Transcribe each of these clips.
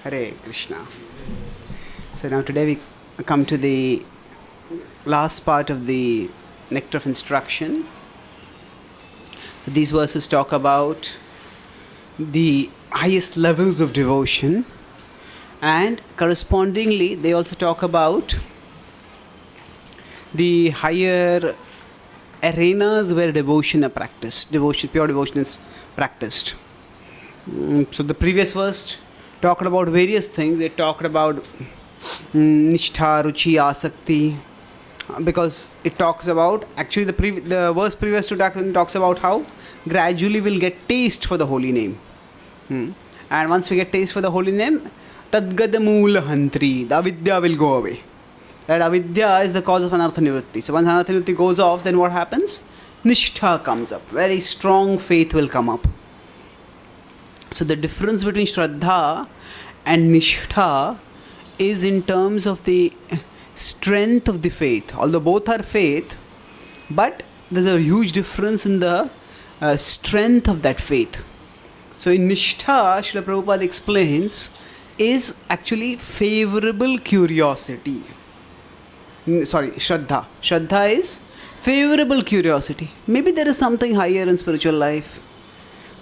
Hare Krishna. So now today we come to the last part of the Nectar of Instruction. These verses talk about the highest levels of devotion, and correspondingly they also talk about the higher arenas where devotion are practiced, pure devotion is practiced. So the previous verse talked about various things. They talked about nishtha, ruchi, asakti, because it talks about, actually the verse previous to that talks about how gradually we'll get taste for the holy name. And once we get taste for the holy name, tadgada moola hantri, the avidya will go away. That avidya is the cause of anartha nivritti. So once anartha nivritti goes off, then what happens? Nishtha comes up. Very strong faith will come up. So the difference between Shraddha and Nishtha is in terms of the strength of the faith. Although both are faith, but there's a huge difference in the strength of that faith. So in Nishtha, Srila Prabhupada explains, is actually favorable curiosity. Sorry, Shraddha. Shraddha is favorable curiosity. Maybe there is something higher in spiritual life.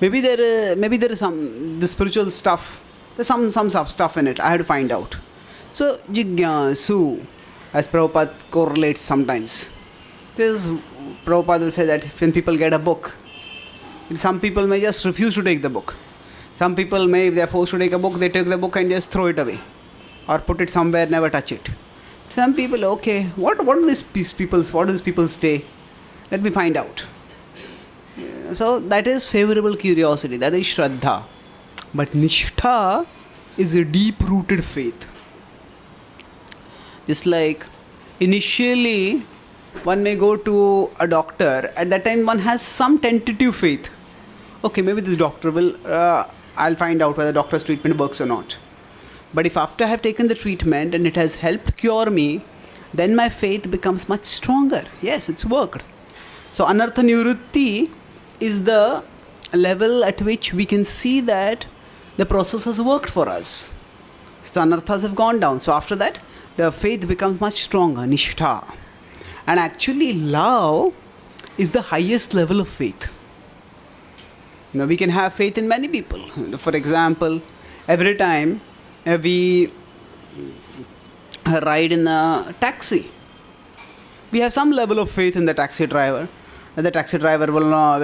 Maybe there is some the spiritual stuff. There's some stuff in it. I have to find out. So jigyasu, as Prabhupada correlates sometimes. Prabhupada will say that when people get a book, some people may just refuse to take the book. Some people may, if they are forced to take a book, they take the book and just throw it away, or put it somewhere, never touch it. Some people, okay, what do these people say? Let me find out. So that is favorable curiosity, that is Shraddha. But Nishtha is a deep-rooted faith. Just like initially one may go to a doctor, at that time one has some tentative faith. Okay, maybe this doctor will, I'll find out whether the doctor's treatment works or not. But if after I have taken the treatment and it has helped cure me, then my faith becomes much stronger. Yes, it's worked. So anartha nivritti is the level at which we can see that the process has worked for us. So anarthas have gone down. So after that, the faith becomes much stronger, nishtha. And actually love is the highest level of faith. Now we can have faith in many people. For example, every time we ride in a taxi, we have some level of faith in the taxi driver. The taxi driver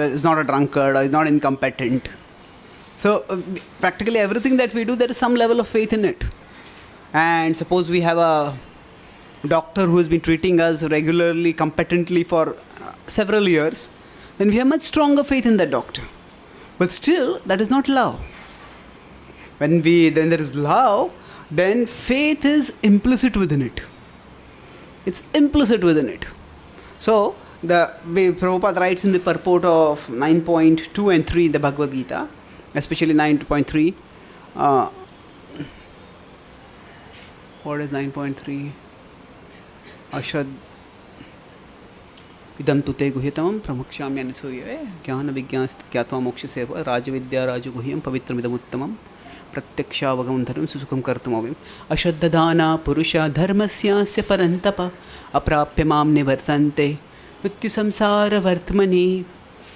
is not a drunkard or is not incompetent. So practically everything that we do, there is some level of faith in it. And suppose we have a doctor who has been treating us regularly, competently for several years, then we have much stronger faith in that doctor. But still, that is not love. Then there is love, then faith is implicit within it. It's implicit within it. So the way Prabhupada writes in the purport of 9.2 and 3 in the Bhagavad Gita, especially 9.3. What is 9.3? Ashrad idam tute guhyatam pramukshami anusooye jnana vigyānatva moksha seva rajavidya rajaguhyam pavitramidam uttamam pratyakshavagam dharam susukham kartumavim ashaddadana purusha dharmasyasya parantapa aprapyamam nivartante mrityu samsara vartmani.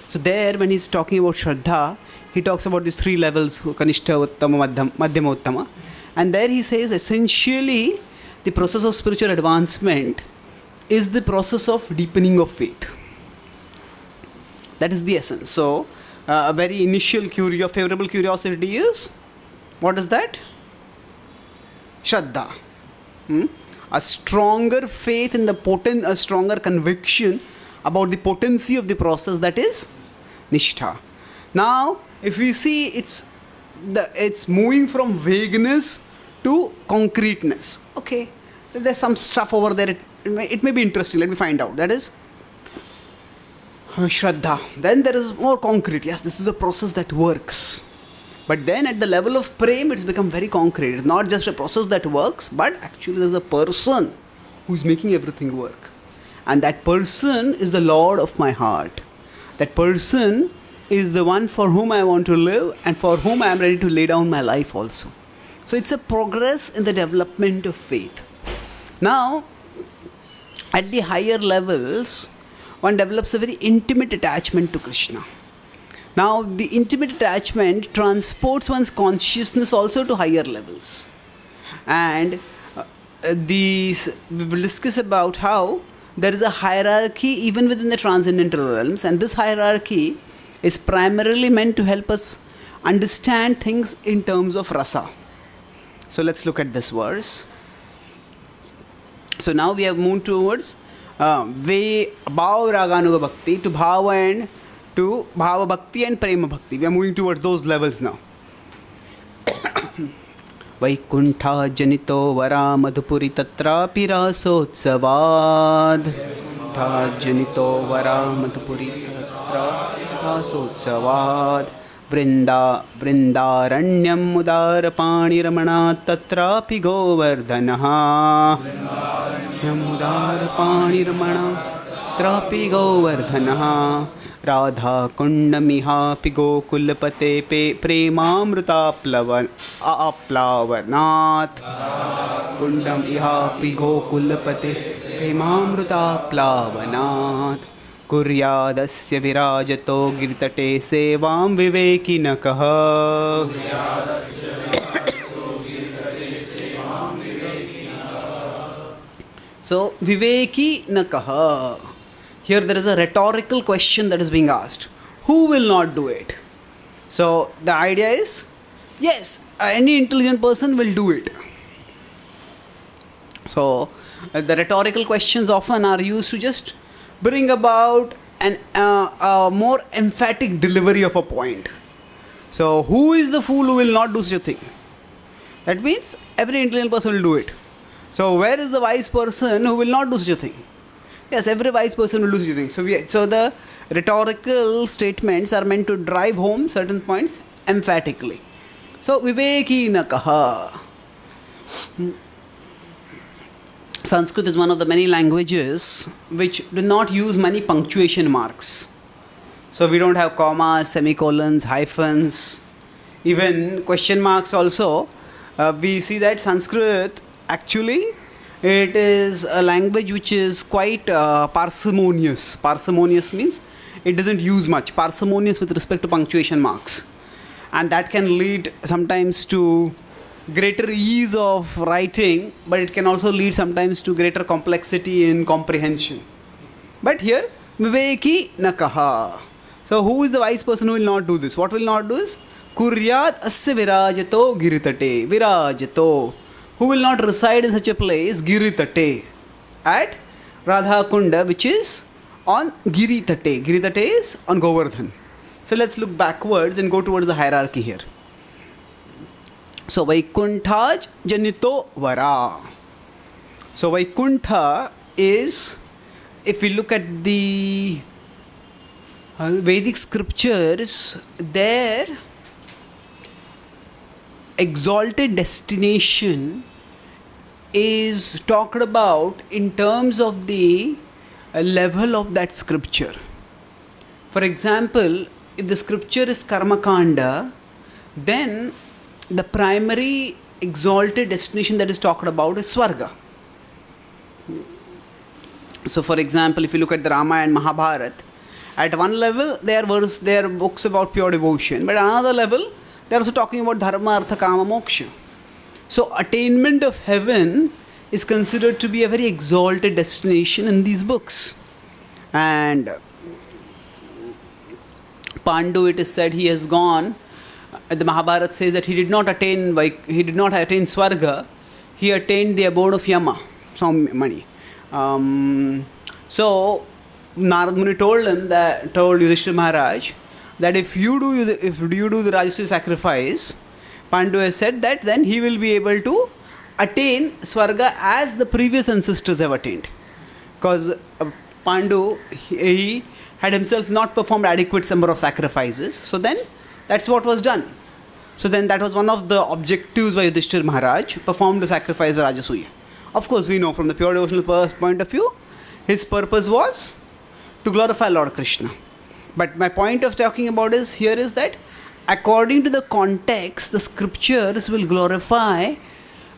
So there, when he's talking about Shraddha, he talks about these three levels, Kanishta, Uttama, Madhyama, Uttama. And there he says essentially the process of spiritual advancement is the process of deepening of faith. That is the essence. So a very initial favorable curiosity is, what is that? Shraddha. A stronger faith in a stronger conviction about the potency of the process, that is Nishtha. Now, if we see it's moving from vagueness to concreteness. Okay, there's some stuff over there. It may be interesting. Let me find out. That is Shraddha. Then there is more concrete. Yes, this is a process that works. But then at the level of prem, it's become very concrete. It's not just a process that works, but actually there's a person who's making everything work. And that person is the Lord of my heart. That person is the one for whom I want to live and for whom I am ready to lay down my life also. So it's a progress in the development of faith. Now, at the higher levels, one develops a very intimate attachment to Krishna. Now, the intimate attachment transports one's consciousness also to higher levels. And we will discuss about how there is a hierarchy even within the transcendental realms, and this hierarchy is primarily meant to help us understand things in terms of rasa. So let's look at this verse. So now we have moved towards Bhava Raganuga Bhakti to Bhava and to Bhava Bhakti and Prema Bhakti. We are moving towards those levels now. Vaikuntha Janito Vara Madhupuri Tatrapi Rasotsavad. Vaikuntha Janito Vara Madhupuri Tatrapi Rasotsavad. Vrindaranyam Mudarapaniramana Tatrapi Govardhanaha. Mudarapaniramana Tatrapi Govardhanaha. Radha Kundamiha Pigo Kulapate Premamruta Aplavanat. Kundam Iha Pigo Kulapate Premamruta Plavanat. Kuryadasya virajato girtate sevam vivekinakah. So, vivekinakah. Here there is a rhetorical question that is being asked. Who will not do it? So, the idea is, yes, any intelligent person will do it. So, the rhetorical questions often are used to just bring about a more emphatic delivery of a point. So, who is the fool who will not do such a thing? That means every intelligent person will do it. So, where is the wise person who will not do such a thing? Yes, every wise person will do such a thing. So the rhetorical statements are meant to drive home certain points emphatically. So, Vivekinakaha. Sanskrit is one of the many languages which do not use many punctuation marks. So, we don't have commas, semicolons, hyphens, even question marks also. We see that Sanskrit actually, it is a language which is quite parsimonious. Parsimonious means it doesn't use much. Parsimonious with respect to punctuation marks. And that can lead sometimes to greater ease of writing, but it can also lead sometimes to greater complexity in comprehension. But here, Viveki Nakaha. So, who is the wise person who will not do this? What will not do is Kuryat Asya Virajato Giritate. Virajato. Who will not reside in such a place, Giritate, at Radha Kunda, which is on Giritate. Giritate is on Govardhan. So let's look backwards and go towards the hierarchy here. So Vaikuntha Janito Vara. So Vaikuntha is, if we look at the Vedic scriptures, there exalted destination is talked about in terms of the level of that scripture. For example, if the scripture is Karmakanda, then the primary exalted destination that is talked about is Swarga. So, for example, if you look at the Ramayana and Mahabharata, at one level there are books about pure devotion, but at another level they are also talking about dharma, artha, kama, moksha. So, attainment of heaven is considered to be a very exalted destination in these books. And Pandu, it is said, he has gone. The Mahabharata says that he did not attain Swarga. He attained the abode of Yama, some money. So Narad Muni told Yudhishthira Maharaj that if you do the Rajasuya sacrifice, Pandu has said that then he will be able to attain Swarga as the previous ancestors have attained. Because Pandu, he had himself not performed adequate number of sacrifices. So then that's what was done. So then that was one of the objectives by Yudhishthira Maharaj, performed the sacrifice of Rajasuya. Of course, we know from the pure devotional point of view, his purpose was to glorify Lord Krishna. But my point of talking about here is that according to the context, the scriptures will glorify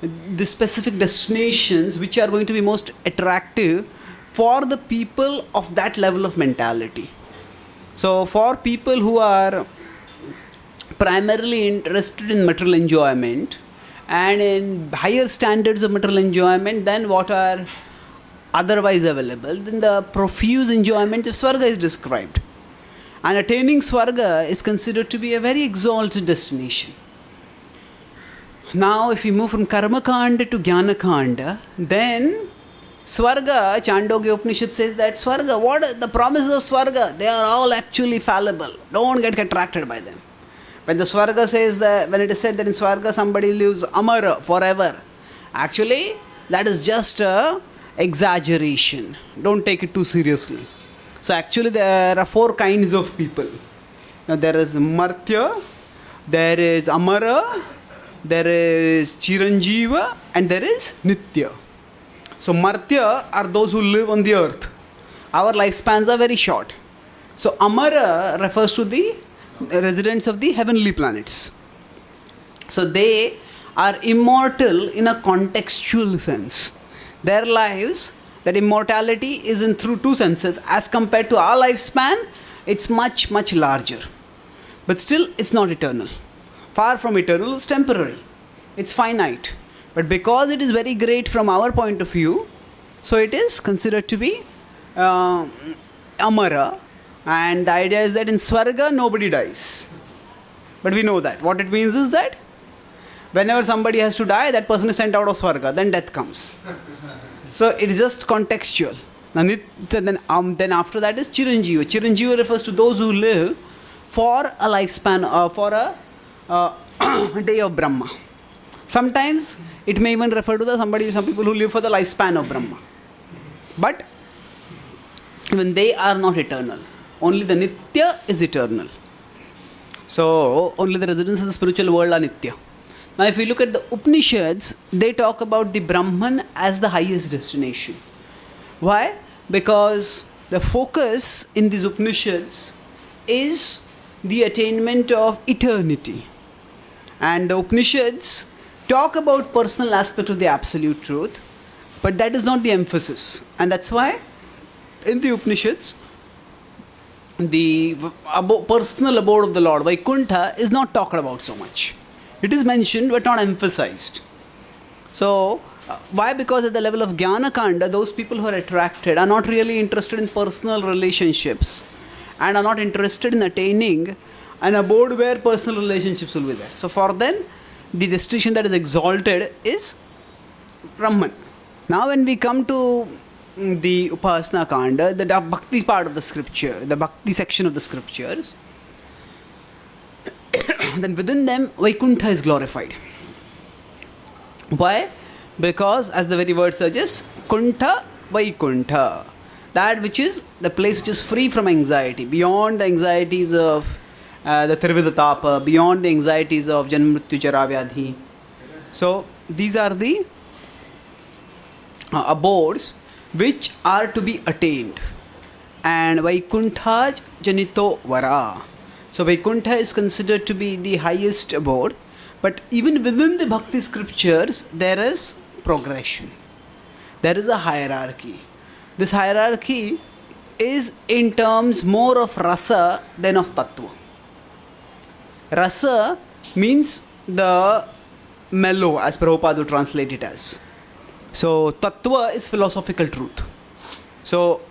the specific destinations which are going to be most attractive for the people of that level of mentality. So, for people who are primarily interested in material enjoyment and in higher standards of material enjoyment than what are otherwise available, then the profuse enjoyment of Swarga is described. And attaining Swarga is considered to be a very exalted destination. Now, if we move from Karma Kanda to Jnana Kanda, then Swarga, Chandogya Upanishad says that Swarga, what are the promises of Swarga? They are all actually fallible. Don't get attracted by them. When the Swarga says that, when it is said that in Swarga somebody lives Amara forever, actually that is just a exaggeration. Don't take it too seriously. So actually there are 4 kinds of people. Now there is Martya, there is Amara, there is Chiranjeeva, and there is Nitya. So Martya are those who live on the earth. Our lifespans are very short. So Amara refers to the residents of the heavenly planets. So they are immortal in a contextual sense. Their lives, that immortality is in through 2 senses. As compared to our lifespan, it's much, much larger. But still, it's not eternal. Far from eternal, it's temporary. It's finite. But because it is very great from our point of view, so it is considered to be Amara. And the idea is that in Swarga, nobody dies. But we know that. What it means is that whenever somebody has to die, that person is sent out of Swarga, then death comes. So it is just contextual. Then after that is Chiranjeeva. Chiranjeeva refers to those who live for a lifespan, for a day of Brahma. Sometimes it may even refer to some people who live for the lifespan of Brahma. But even they are not eternal. Only the Nitya is eternal. So only the residents of the spiritual world are Nitya. Now if we look at the Upanishads, they talk about the Brahman as the highest destination. Why? Because the focus in these Upanishads is the attainment of eternity. And the Upanishads talk about personal aspect of the absolute truth, but that is not the emphasis. And that's why in the Upanishads, the personal abode of the Lord, Vaikuntha, is not talked about so much. It is mentioned but not emphasized. So, why? Because at the level of Jnana Kanda, those people who are attracted are not really interested in personal relationships and are not interested in attaining an abode where personal relationships will be there. So, for them, the destination that is exalted is Brahman. Now, when we come to the Upasana Kanda, the Bhakti part of the scripture, the Bhakti section of the scriptures, then within them Vaikuntha is glorified. Why? Because as the very word suggests, Kuntha Vaikuntha, that which is the place which is free from anxiety, beyond the anxieties of the Trivida Tapa, beyond the anxieties of Janma Mrityu Jara Vyadhi. So these are the abodes which are to be attained. And Vaikuntha Janito Vara. So Vaikuntha is considered to be the highest abode, but even within the Bhakti scriptures there is progression. There is a hierarchy. This hierarchy is in terms more of rasa than of tattva. Rasa means the mellow, as Prabhupada would translate it as. So tattva is philosophical truth. So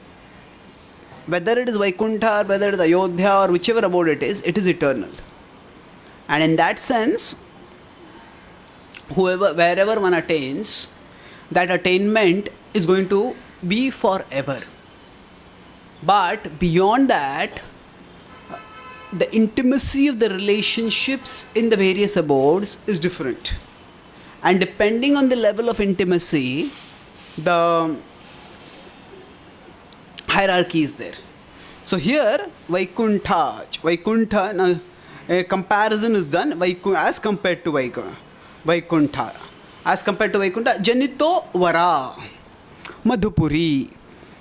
whether it is Vaikuntha or whether it is Ayodhya or whichever abode it is eternal. And in that sense, wherever one attains, that attainment is going to be forever. But beyond that, the intimacy of the relationships in the various abodes is different. And depending on the level of intimacy, the hierarchy is there. So here, Vaikuntha, now, a comparison is done as compared to Vaikuntha. As compared to Vaikuntha, Janito Vara, Madhupuri.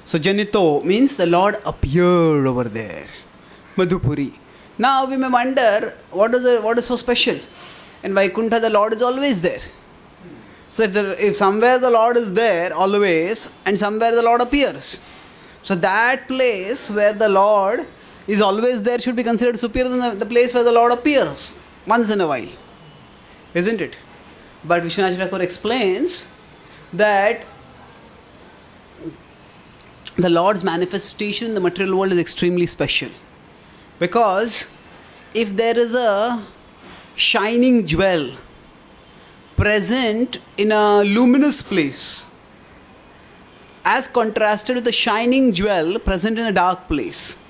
So Janito means the Lord appeared over there. Madhupuri. Now we may wonder what is so special. In Vaikuntha the Lord is always there. So if somewhere the Lord is there always and somewhere the Lord appears, so that place where the Lord is always there should be considered superior than the place where the Lord appears once in a while, isn't it? But Vishwanath Thakur explains that the Lord's manifestation in the material world is extremely special, because if there is a shining jewel present in a luminous place as contrasted with the shining jewel present in a dark place,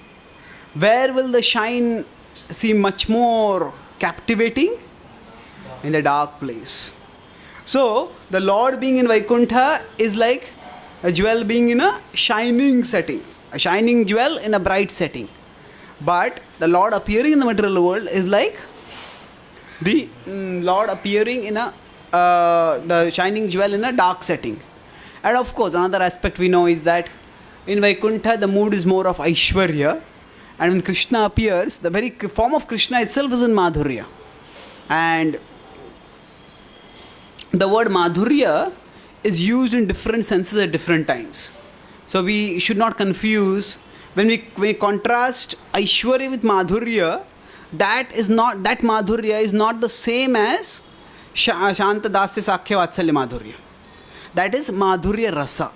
where will the shine seem much more captivating? In the dark place. So the Lord being in Vaikuntha is like a jewel being in a shining setting, a shining jewel in a bright setting. But the Lord appearing in the material world is like the Lord appearing in the shining jewel in a dark setting. And of course, another aspect we know is that in Vaikuntha the mood is more of Aishwarya, and when Krishna appears, the very form of Krishna itself is in Madhurya. And the word Madhurya is used in different senses at different times. So we should not confuse. When we contrast Aishwarya with Madhurya, that Madhurya is not the same as Shanta Dasya Sakhya Vatsalya Madhurya. That is Madhurya Rasa.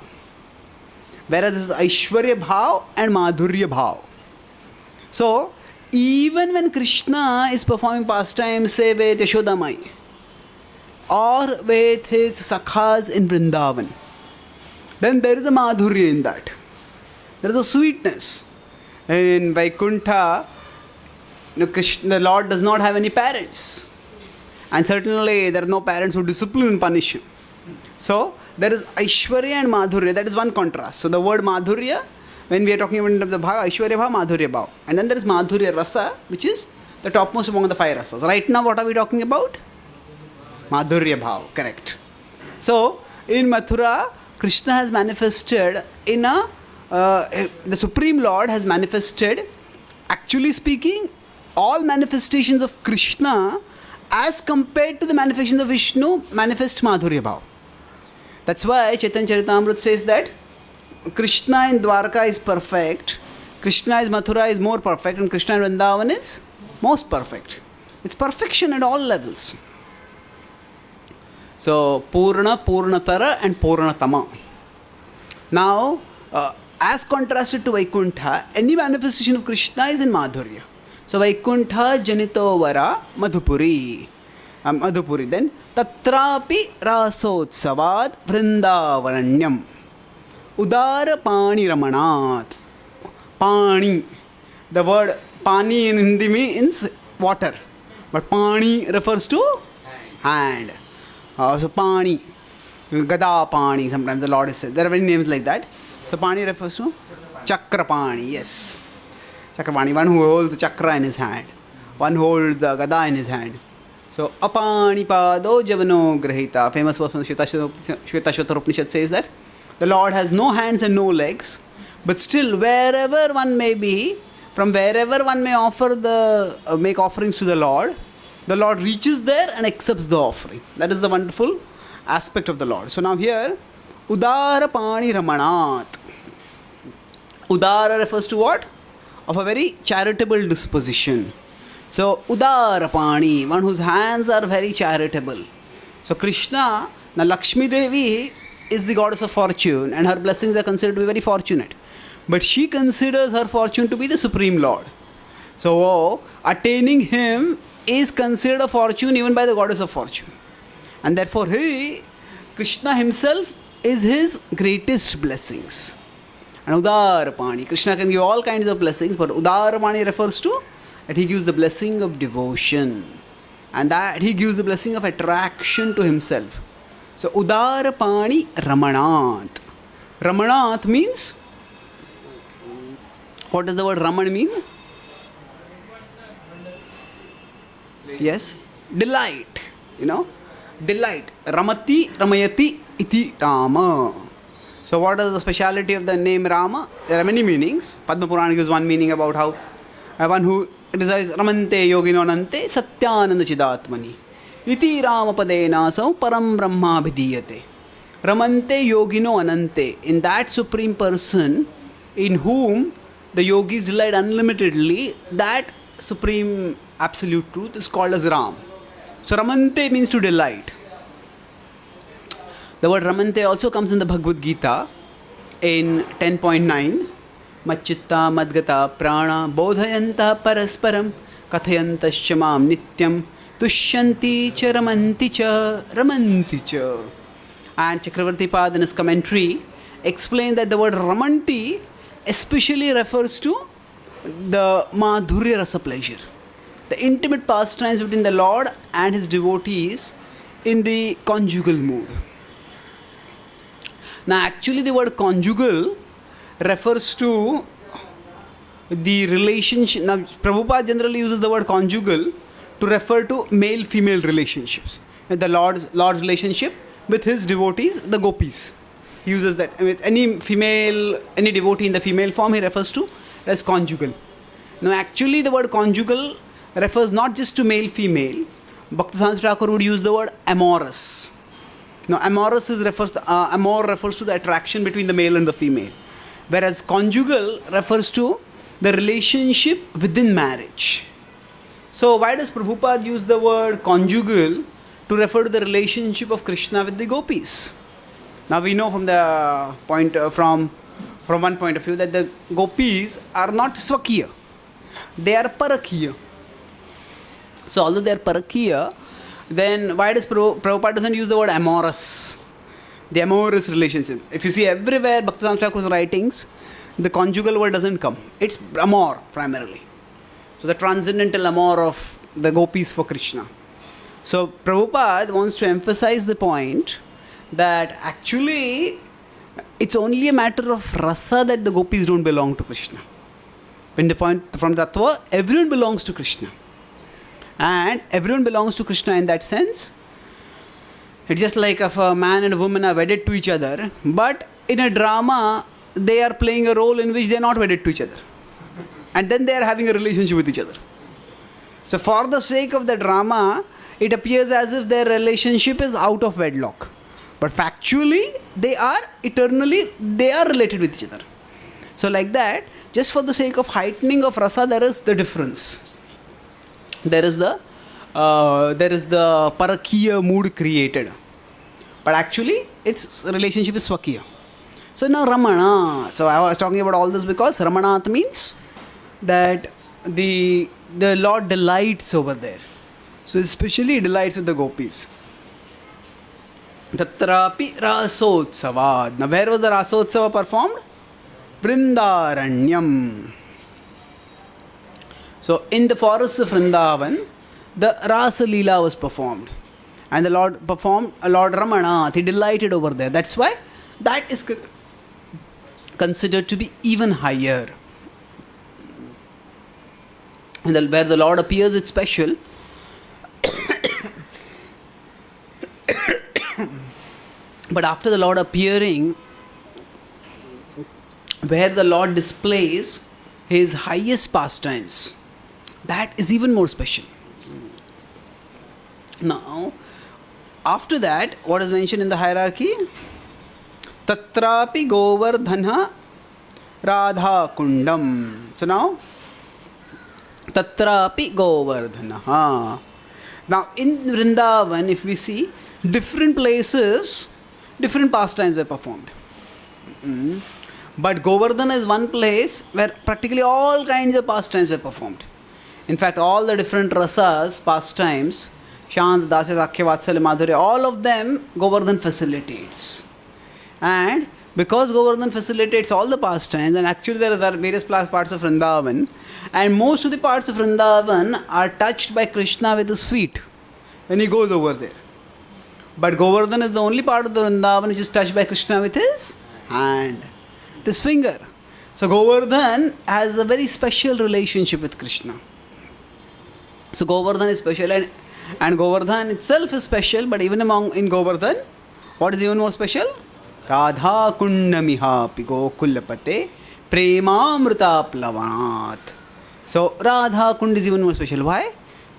Whereas this is Aishwarya Bhav and Madhurya Bhav. So, even when Krishna is performing pastimes, say with Yashoda Mai, or with his Sakhas in Vrindavan, then there is a Madhurya in that. There is a sweetness. In Vaikuntha, the Lord does not have any parents. And certainly there are no parents who discipline and punish him. So, there is Aishwarya and Madhurya. That is one contrast. So, the word Madhurya, when we are talking about in terms of Bhav, Aishwarya Bhav, Madhurya Bhav. And then there is Madhurya Rasa, which is the topmost among the 5 rasas. Right now, what are we talking about? Madhurya Bhav, correct. So, in Mathura, Krishna has manifested in the Supreme Lord has manifested, actually speaking, all manifestations of Krishna as compared to the manifestations of Vishnu manifest Madhurya Bhav. That's why Chaitanya Charitamrita says that Krishna in Dwarka is perfect, Krishna in Mathura is more perfect, and Krishna in Vrindavan is most perfect. It's perfection at all levels. So, Purna, Purnatara and Purnatama. Now, as contrasted to Vaikuntha, any manifestation of Krishna is in Madhurya. So, Vaikuntha Janito Vara Madhupuri. Madhupuri. Then, Tatrapi Rasotsavad Vrindavaranyam. Udara Pani Ramanat. Pani. The word Pani in Hindi means water. But Pani refers to hand. So Pani, Gada Pani, sometimes the Lord is said. There are many names like that. So Pani refers to Chakra Pani, yes. Chakra Pani, one who holds the chakra in his hand. One who holds the Gada in his hand. So Apani Pado Javano Grahita, famous verse from Shvetashvatara Upanishad says that the Lord has no hands and no legs, but still wherever one may be, from wherever one may offer make offerings to the Lord reaches there and accepts the offering. That is the wonderful aspect of the Lord. So now here, Udara Pani Ramanat. Udara refers to what? Of a very charitable disposition. So Udara Pani, one whose hands are very charitable. So Krishna, now Lakshmi Devi is the goddess of fortune and her blessings are considered to be very fortunate. But she considers her fortune to be the Supreme Lord. So attaining him is considered a fortune even by the goddess of fortune. And therefore Krishna himself is his greatest blessings. And Udarapani, Krishna can give all kinds of blessings, but Udarapani refers to that he gives the blessing of devotion. And that he gives the blessing of attraction to himself. So Udarapani Ramanat. Ramanat means, what does the word Raman mean? Yes, delight, delight. Ramati, Ramayati, iti Rama. So what is the speciality of the name Rama? There are many meanings. Padma Purana gives one meaning about how one who it is Ramante yogino anante satyananda chidatmani iti ramapadena sau param brahma bhidiyate. Ramante yogino anante, in that supreme person in whom the yogis delight unlimitedly, that supreme absolute truth is called as Ram. So Ramante means to delight. The word Ramante also comes in the Bhagavad Gita in 10.9. Machitta madgata prana bodhayanta parasparam kathayantascha mam nityam tushyanti cha ramanti cha. And Chakravarti Pad in his commentary explained that the word Ramanti especially refers to the Madhurya Rasa pleasure, the intimate pastimes between the Lord and his devotees in the conjugal mood. Now actually the word conjugal refers to the relationship. Now Prabhupada generally uses the word conjugal to refer to male-female relationships. The Lord's relationship with his devotees, the gopis. He uses that. With any devotee in the female form, he refers to as conjugal. Now actually the word conjugal refers not just to male-female. Bhaktivedanta Thakur would use the word amorous. Now amor refers to the attraction between the male and the female. Whereas conjugal refers to the relationship within marriage. So why does Prabhupada use the word conjugal to refer to the relationship of Krishna with the gopis? Now we know from the point from one point of view that the gopis are not swakiya, they are parakiya. So although they are parakiya, then why does Prabhupada doesn't use the word amorous? The amorous relationship. If you see everywhere Bhaktivedanta Thakur's writings, the conjugal word doesn't come. It's amor primarily. So the transcendental amor of the gopis for Krishna. So Prabhupada wants to emphasize the point that actually it's only a matter of rasa that the gopis don't belong to Krishna. When the point from Tattva, everyone belongs to Krishna. And everyone belongs to Krishna in that sense. It's just like if a man and a woman are wedded to each other, but in a drama, they are playing a role in which they are not wedded to each other. And then they are having a relationship with each other. So for the sake of the drama, it appears as if their relationship is out of wedlock. But factually, they are related with each other. So like that, just for the sake of heightening of rasa, there is the difference. There is the parakiya mood created. But actually, its relationship is swakiya. So now Ramana. So I was talking about all this because Ramanat means that the Lord delights over there. So especially delights with the gopis. Tatrapi Rasotsavad. Now where was the Rasotsava performed? Vrindaranyam. So in the forests of Vrindavan, the Rasa Leela was performed. And the Lord performed Lord Ramanath. He delighted over there. That's why that is considered to be even higher. And where the Lord appears, it's special. But after the Lord appearing, where the Lord displays his highest pastimes, that is even more special. Now, after that, what is mentioned in the hierarchy? Tatrapi Govardhana Radha Kundam. So now, Tatrapi Govardhana. Now, in Vrindavan, if we see, different places, different pastimes were performed. But Govardhana is one place where practically all kinds of pastimes were performed. In fact, all the different rasas, pastimes, Shant, Dasya, Sakhya, Vatsalya, Madhurya, all of them Govardhan facilitates. And because Govardhan facilitates all the pastimes, and actually there are various parts of Vrindavan, and most of the parts of Vrindavan are touched by Krishna with his feet when he goes over there. But Govardhan is the only part of the Vrindavan which is touched by Krishna with his hand, his finger. So Govardhan has a very special relationship with Krishna. So Govardhan is special, and Govardhan itself is special, but even in Govardhan, what is even more special? Radha Kundamiha Pigo Kullapate Premamrita Plavanat. So Radha Kund is even more special. Why?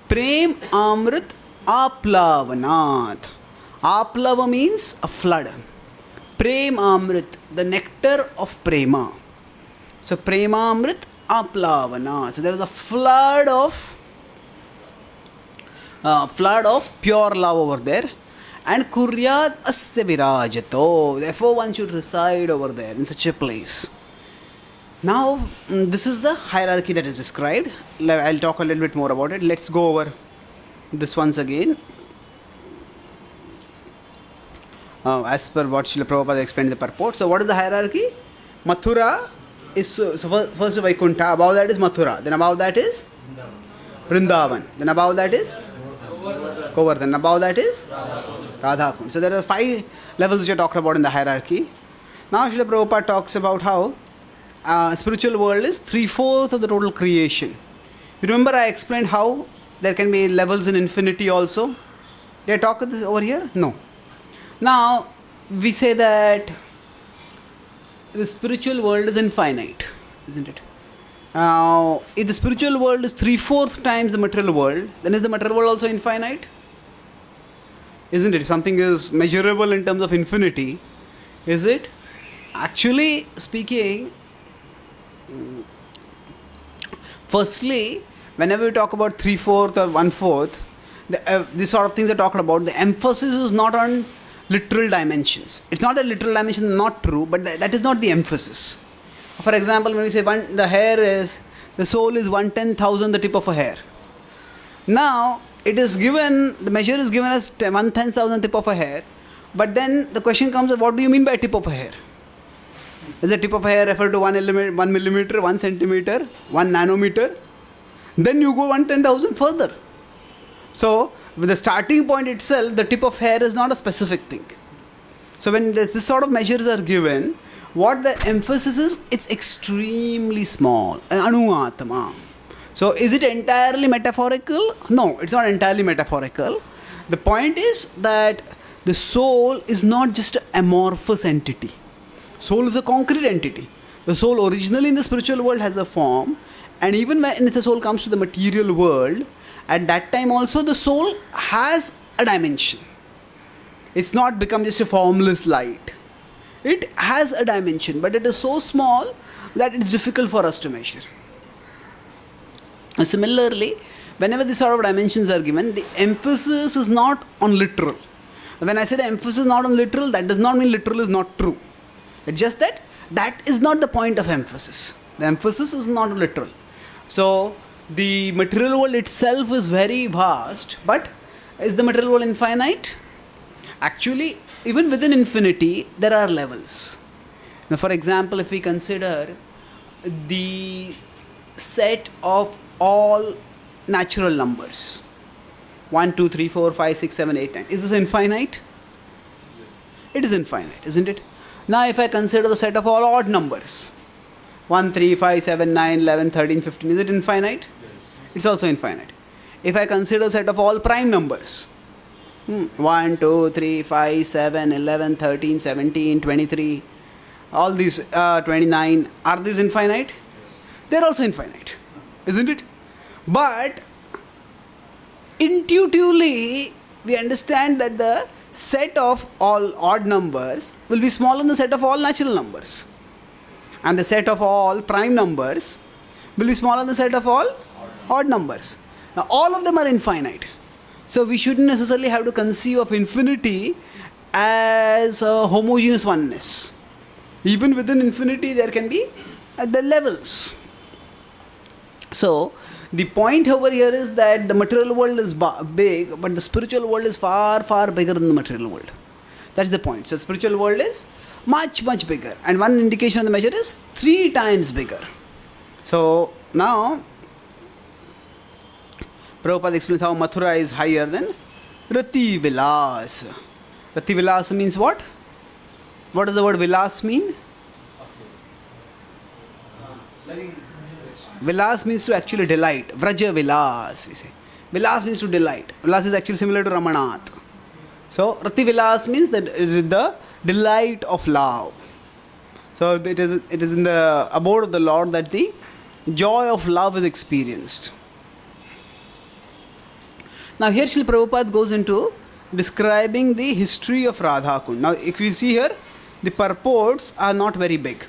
Prem Amrit Aplavanat. Aplava means a flood. Prem Amrit, the nectar of prema. So Prema Amrit Aplavana. So there is a flood of pure love over there. And Kuryat Asya Virajato. Therefore one should reside over there in such a place. Now this is the hierarchy that is described. I'll talk a little bit more about it. Let's go over this once again. As per what Srila Prabhupada explained in the purport. So what is the hierarchy? Mathura is so first Vaikuntha, above that is Mathura, then above that is Vrindavan, then above that is Govardhan, above that is Radha Kund. So there are 5 levels which are talked about in the hierarchy. Now Srila Prabhupada talks about how spiritual world is 3/4 of the total creation. You remember I explained how there can be levels in infinity also? Did I talk this over here? No. Now we say that the spiritual world is infinite, isn't it? Now, if the spiritual world is 3/4 times the material world, then is the material world also infinite? Isn't it? If something is measurable in terms of infinity, is it? Actually speaking, firstly, whenever we talk about 3/4 or 1/4, these sort of things are talked about, the emphasis is not on literal dimensions. It's not that literal dimension is not true, but that is not the emphasis. For example, when we say the soul is 1/10,000 the tip of a hair. Now, it is given, the measure is given as 1/10,000 tip of a hair, but then the question comes, what do you mean by tip of a hair? Is the tip of a hair refer to 1 millimeter, 1 centimeter, 1 nanometer? Then you go 1/10,000 further. So, with the starting point itself, the tip of hair is not a specific thing. So when this sort of measures are given, what the emphasis is, it's extremely small. Anu Atma. So is it entirely metaphorical? No, it's not entirely metaphorical. The point is that the soul is not just an amorphous entity. Soul is a concrete entity. The soul originally in the spiritual world has a form, and even when the soul comes to the material world, at that time also the soul has a dimension. It's not become just a formless light. It has a dimension, but it is so small that it's difficult for us to measure. And similarly, whenever these sort of dimensions are given, the emphasis is not on literal. When I say the emphasis is not on literal, that does not mean literal is not true. It's just that is not the point of emphasis. The emphasis is not literal. So, the material world itself is very vast, but is the material world infinite? Actually, even within infinity, there are levels. Now, for example, if we consider the set of all natural numbers 1, 2, 3, 4, 5, 6, 7, 8, 9, is this infinite? It is infinite, isn't it? Now, if I consider the set of all odd numbers 1, 3, 5, 7, 9, 11, 13, 15, is it infinite? Yes. It's also infinite. If I consider a set of all prime numbers 1, 2, 3, 5, 7, 11, 13, 17, 23, all these 29, are these infinite? Yes. They're also infinite, isn't it? But intuitively we understand that the set of all odd numbers will be smaller than the set of all natural numbers, and the set of all prime numbers will be smaller than the set of all odd numbers. Now all of them are infinite, so we shouldn't necessarily have to conceive of infinity as a homogeneous oneness. Even within infinity there can be the levels. So the point over here is that the material world is big, but the spiritual world is far, far bigger than the material world. That's the point. So spiritual world is much, much bigger. And one indication of the measure is 3 times bigger. So now, Prabhupada explains how Mathura is higher than Rati Vilas. Rati Vilas means what? What does the word Vilas mean? Vilas means to actually delight. Vraja Vilas, we say. Vilas means to delight. Vilas is actually similar to Ramanath. So, Rati Vilas means that it is the delight of love. So, it is in the abode of the Lord that the joy of love is experienced. Now here Srila Prabhupada goes into describing the history of Radha Kund. Now if you see here, the purports are not very big.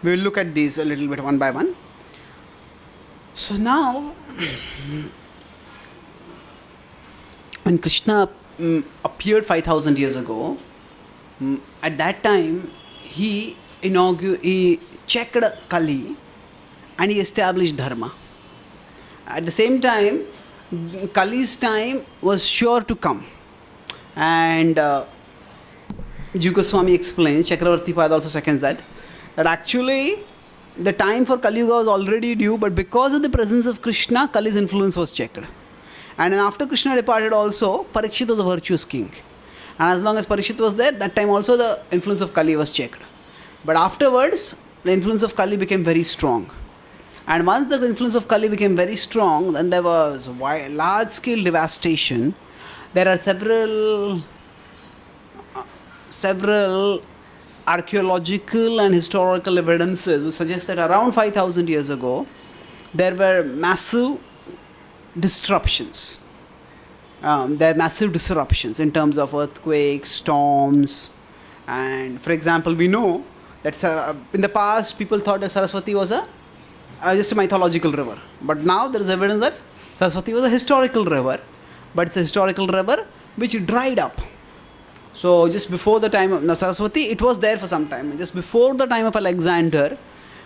We will look at these a little bit one by one. So now, when Krishna appeared 5,000 years ago, at that time he checked Kali and he established Dharma. At the same time, Kali's time was sure to come. And Jiva Goswami explains, Chakravarti Pada also seconds that actually the time for Kali Yuga was already due, but because of the presence of Krishna, Kali's influence was checked. And then after Krishna departed also, Parikshit was a virtuous king. And as long as Parikshit was there, that time also the influence of Kali was checked. But afterwards, the influence of Kali became very strong. And once the influence of Kali became very strong, then there was large-scale devastation. There are several archaeological and historical evidences which suggest that around 5,000 years ago, there were massive disruptions. There are massive disruptions in terms of earthquakes, storms, and for example, we know that in the past people thought that Saraswati was just a mythological river. But now there is evidence that Saraswati was a historical river, but it's a historical river which dried up. So just before the time of Saraswati, it was there for some time. Just before the time of Alexander,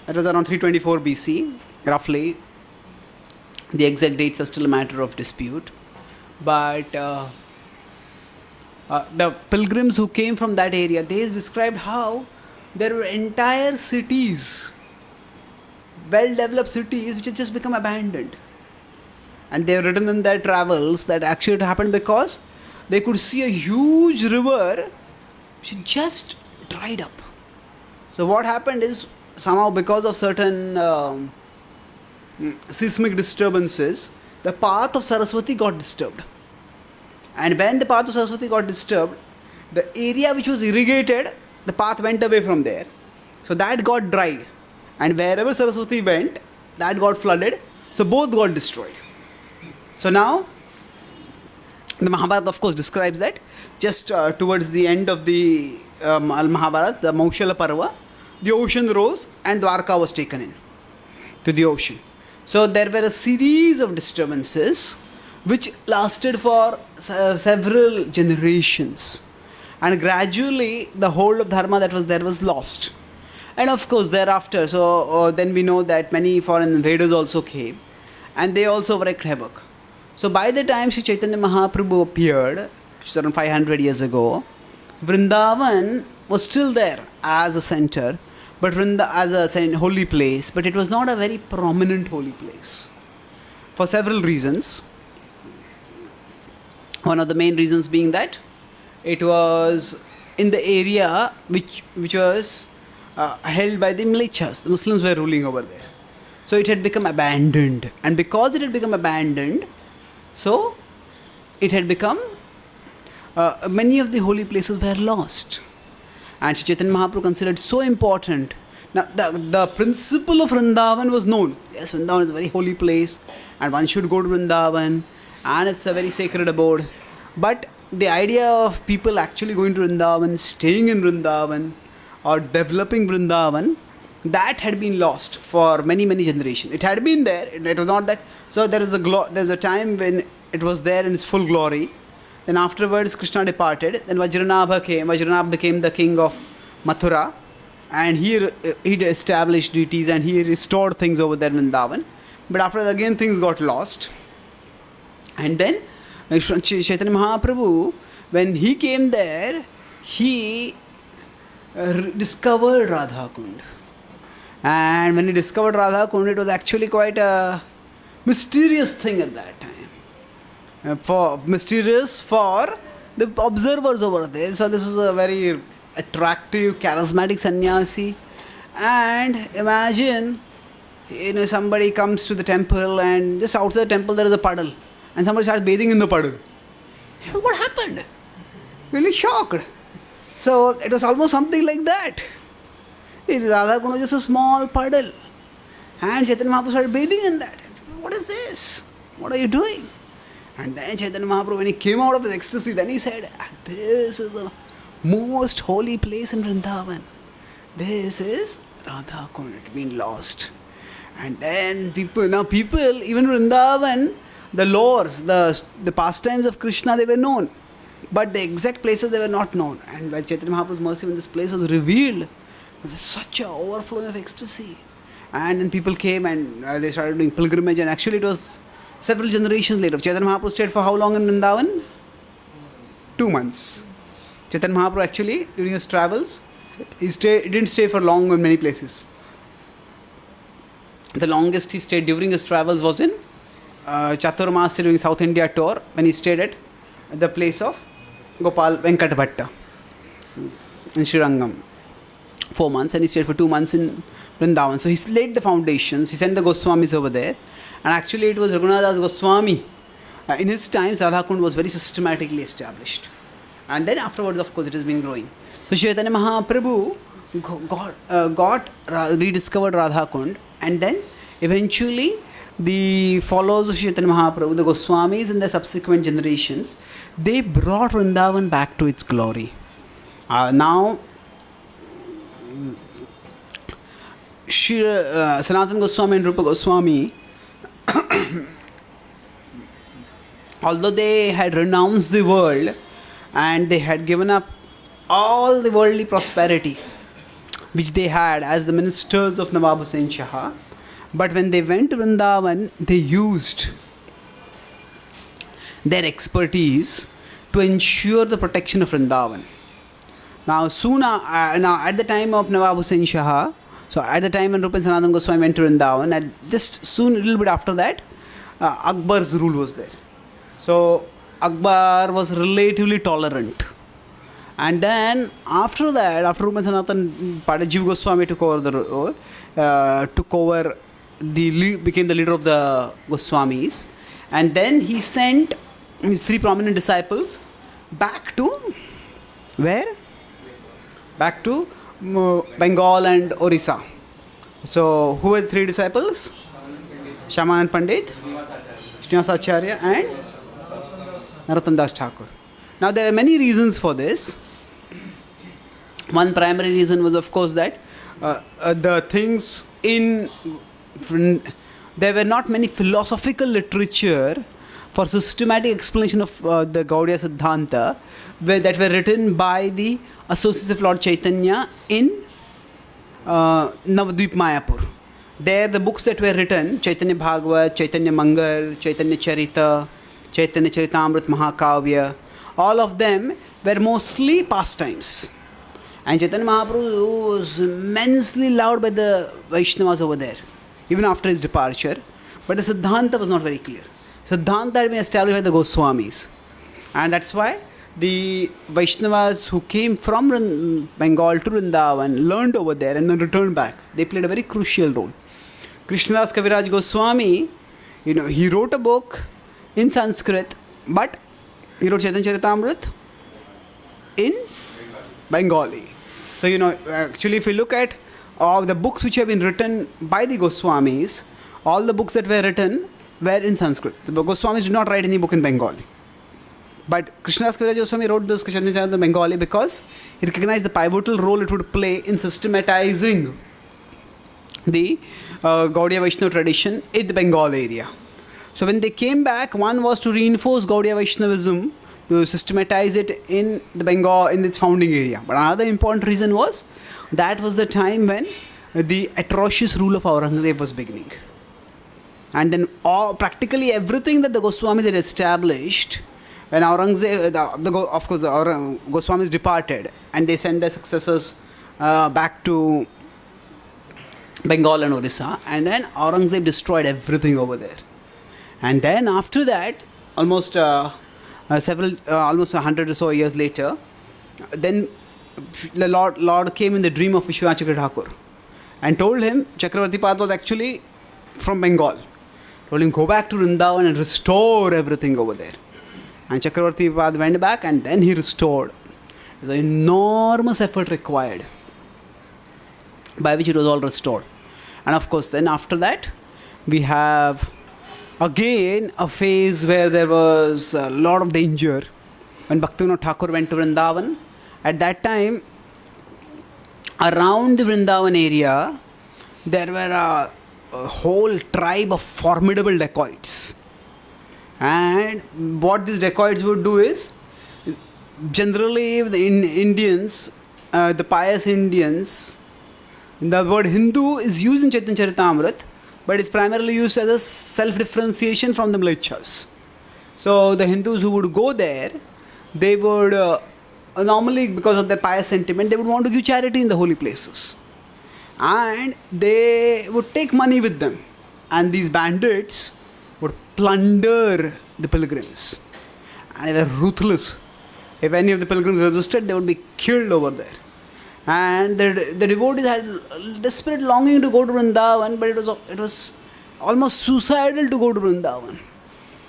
it was around 324 BC, roughly. The exact dates are still a matter of dispute. But the pilgrims who came from that area, they described how there were entire cities, well-developed cities, which had just become abandoned. And they have written in their travels that actually it happened because they could see a huge river which just dried up. So what happened is, somehow because of certain seismic disturbances, the path of Saraswati got disturbed. And when the path of Saraswati got disturbed, the area which was irrigated, the path went away from there. So that got dried. And wherever Saraswati went, that got flooded. So both got destroyed. So now, the Mahabharata of course describes that. Just towards the end of the Mahabharata, the Maushala Parva, the ocean rose and Dwarka was taken in to the ocean. So there were a series of disturbances which lasted for several generations. And gradually the whole of Dharma that was there was lost. And of course thereafter, then we know that many foreign invaders also came and they also wreaked havoc. So by the time Sri Chaitanya Mahaprabhu appeared, which is around 500 years ago, Vrindavan was still there as a center, but as a holy place, but it was not a very prominent holy place for several reasons. One of the main reasons being that it was in the area which was held by the Mlechas. The Muslims were ruling over there. So it had become abandoned. And because it had become abandoned, so it had become, many of the holy places were lost. And Sri Chaitanya Mahaprabhu considered so important. Now the principle of Vrindavan was known. Yes, Vrindavan is a very holy place and one should go to Vrindavan and it's a very sacred abode. But the idea of people actually going to Vrindavan, staying in Vrindavan or developing Vrindavan, that had been lost for many, many generations. It had been there, it was not that. So there's a time when it was there in its full glory. Then afterwards Krishna departed. Then Vajranabha came. Vajranabha became the king of Mathura. And he established deities and he restored things over there in Vrindavan. But after again things got lost. And then Chaitanya Mahaprabhu, when he came there, he discovered Radha Kund. And when he discovered Radha Kund, it was actually quite a mysterious thing at that time. Mysterious for the observers over there. So this was a very attractive, charismatic sannyasi. And imagine, somebody comes to the temple and just outside the temple there is a puddle. And somebody starts bathing in the puddle. What happened? Really shocked. So it was almost something like that. Radha Kund was just a small puddle. And Chaitanya Mahaprabhu started bathing in that. What is this? What are you doing? And then Chaitanya Mahaprabhu, when he came out of his ecstasy, then he said, this is the most holy place in Vrindavan. This is Radha Kund, it been lost. And then people, even Vrindavan, the lores, the pastimes of Krishna, they were known. But the exact places, they were not known. And when Chaitanya Mahaprabhu's mercy, when this place was revealed, there was such an overflow of ecstasy. And then people came and they started doing pilgrimage. And actually it was several generations later. Chaitanya Mahaprabhu stayed for how long in Vrindavan? 2 months. Chaitanya Mahaprabhu actually, during his travels, he didn't stay for long in many places. The longest he stayed during his travels was in Chaturmasya during South India tour, when he stayed at the place of Gopal Venkat Bhatta in Srirangam. 4 months, and he stayed for 2 months in Vrindavan. So he laid the foundations, he sent the Goswamis over there, and actually it was Raghunath Das Goswami. In his times, Radha Kund was very systematically established. And then afterwards, of course, it has been growing. So Chaitanya Mahaprabhu rediscovered Radha Kund, and then eventually the followers of Chaitanya Mahaprabhu, the Goswamis and the subsequent generations, they brought Vrindavan back to its glory. Now, Sanatana Goswami and Rupa Goswami, although they had renounced the world and they had given up all the worldly prosperity which they had as the ministers of Nawab Hussain Shah, but when they went to Vrindavan, they used their expertise to ensure the protection of Vrindavan. Now, at the time of Nawab Hussain Shah, so at the time when Rupa and Sanatana Goswami went to Vrindavan, and just soon, a little bit after that, Akbar's rule was there. So Akbar was relatively tolerant. And then after that, after Rupa and Sanatana, Jiva Goswami took over became the leader of the Goswamis. And then he sent his 3 prominent disciples back to where? Back to Bengal and Orissa. So who were the 3 disciples? Shyamanand Pandit, Srinivasa Acharya and Narottam Das Thakur. Now there are many reasons for this. One primary reason was, of course, that the things there were not many philosophical literature for systematic explanation of the Gaudiya Siddhanta that were written by the associates of Lord Chaitanya in Navadvip Mayapur. There the books that were written, Chaitanya Bhagavat, Chaitanya Mangal, Chaitanya Charita, Chaitanya Charitamrit Mahakavya, all of them were mostly pastimes. And Chaitanya Mahaprabhu was immensely loved by the Vaishnavas over there, even after his departure. But the Siddhanta was not very clear. Siddhanta had been established by the Goswamis. And that's why the Vaishnavas who came from Bengal to Vrindavan learned over there and then returned back. They played a very crucial role. Krishnadas Kaviraj Goswami, he wrote a book in Sanskrit, but he wrote Chaitanya Charitamrit in Bengali. So, actually if you look at all the books which have been written by the Goswamis, all the books that were written were in Sanskrit. The Goswamis did not write any book in Bengali. But Krishnadas Kaviraj Goswami wrote this Chaitanya Charitamrita in Bengali because he recognized the pivotal role it would play in systematizing the Gaudiya Vaishnava tradition in the Bengal area. So when they came back, one was to reinforce Gaudiya Vaishnavism, to systematize it in the Bengal, in its founding area. But another important reason was that was the time when the atrocious rule of Aurangzeb was beginning. And then practically everything that the Goswamis had established, when Aurangzeb, of course, the Goswamis departed and they sent their successors back to Bengal and Orissa, and then Aurangzeb destroyed everything over there. And then after that, almost 100 or so years later, then the Lord came in the dream of Vishwanath Thakur and told him Chakravarti Pad was actually from Bengal. Told him, go back to Vrindavan and restore everything over there. And Chakravarti Pad went back and then he restored. There's an enormous effort required by which it was all restored. And of course, then after that, we have again a phase where there was a lot of danger when Bhaktivinoda Thakur went to Vrindavan. At that time, around the Vrindavan area, there were a whole tribe of formidable dacoits. And what these dacoits would do is, generally the Indians, the pious Indians, the word Hindu is used in Chaitanya Charitamrita, but it's primarily used as a self-differentiation from the Mlecchas. So the Hindus who would go there, they would normally, because of their pious sentiment, they would want to give charity in the holy places. And they would take money with them. And these bandits would plunder the pilgrims. And they were ruthless. If any of the pilgrims resisted, they would be killed over there. And the devotees had desperate longing to go to Vrindavan, but it was almost suicidal to go to Vrindavan.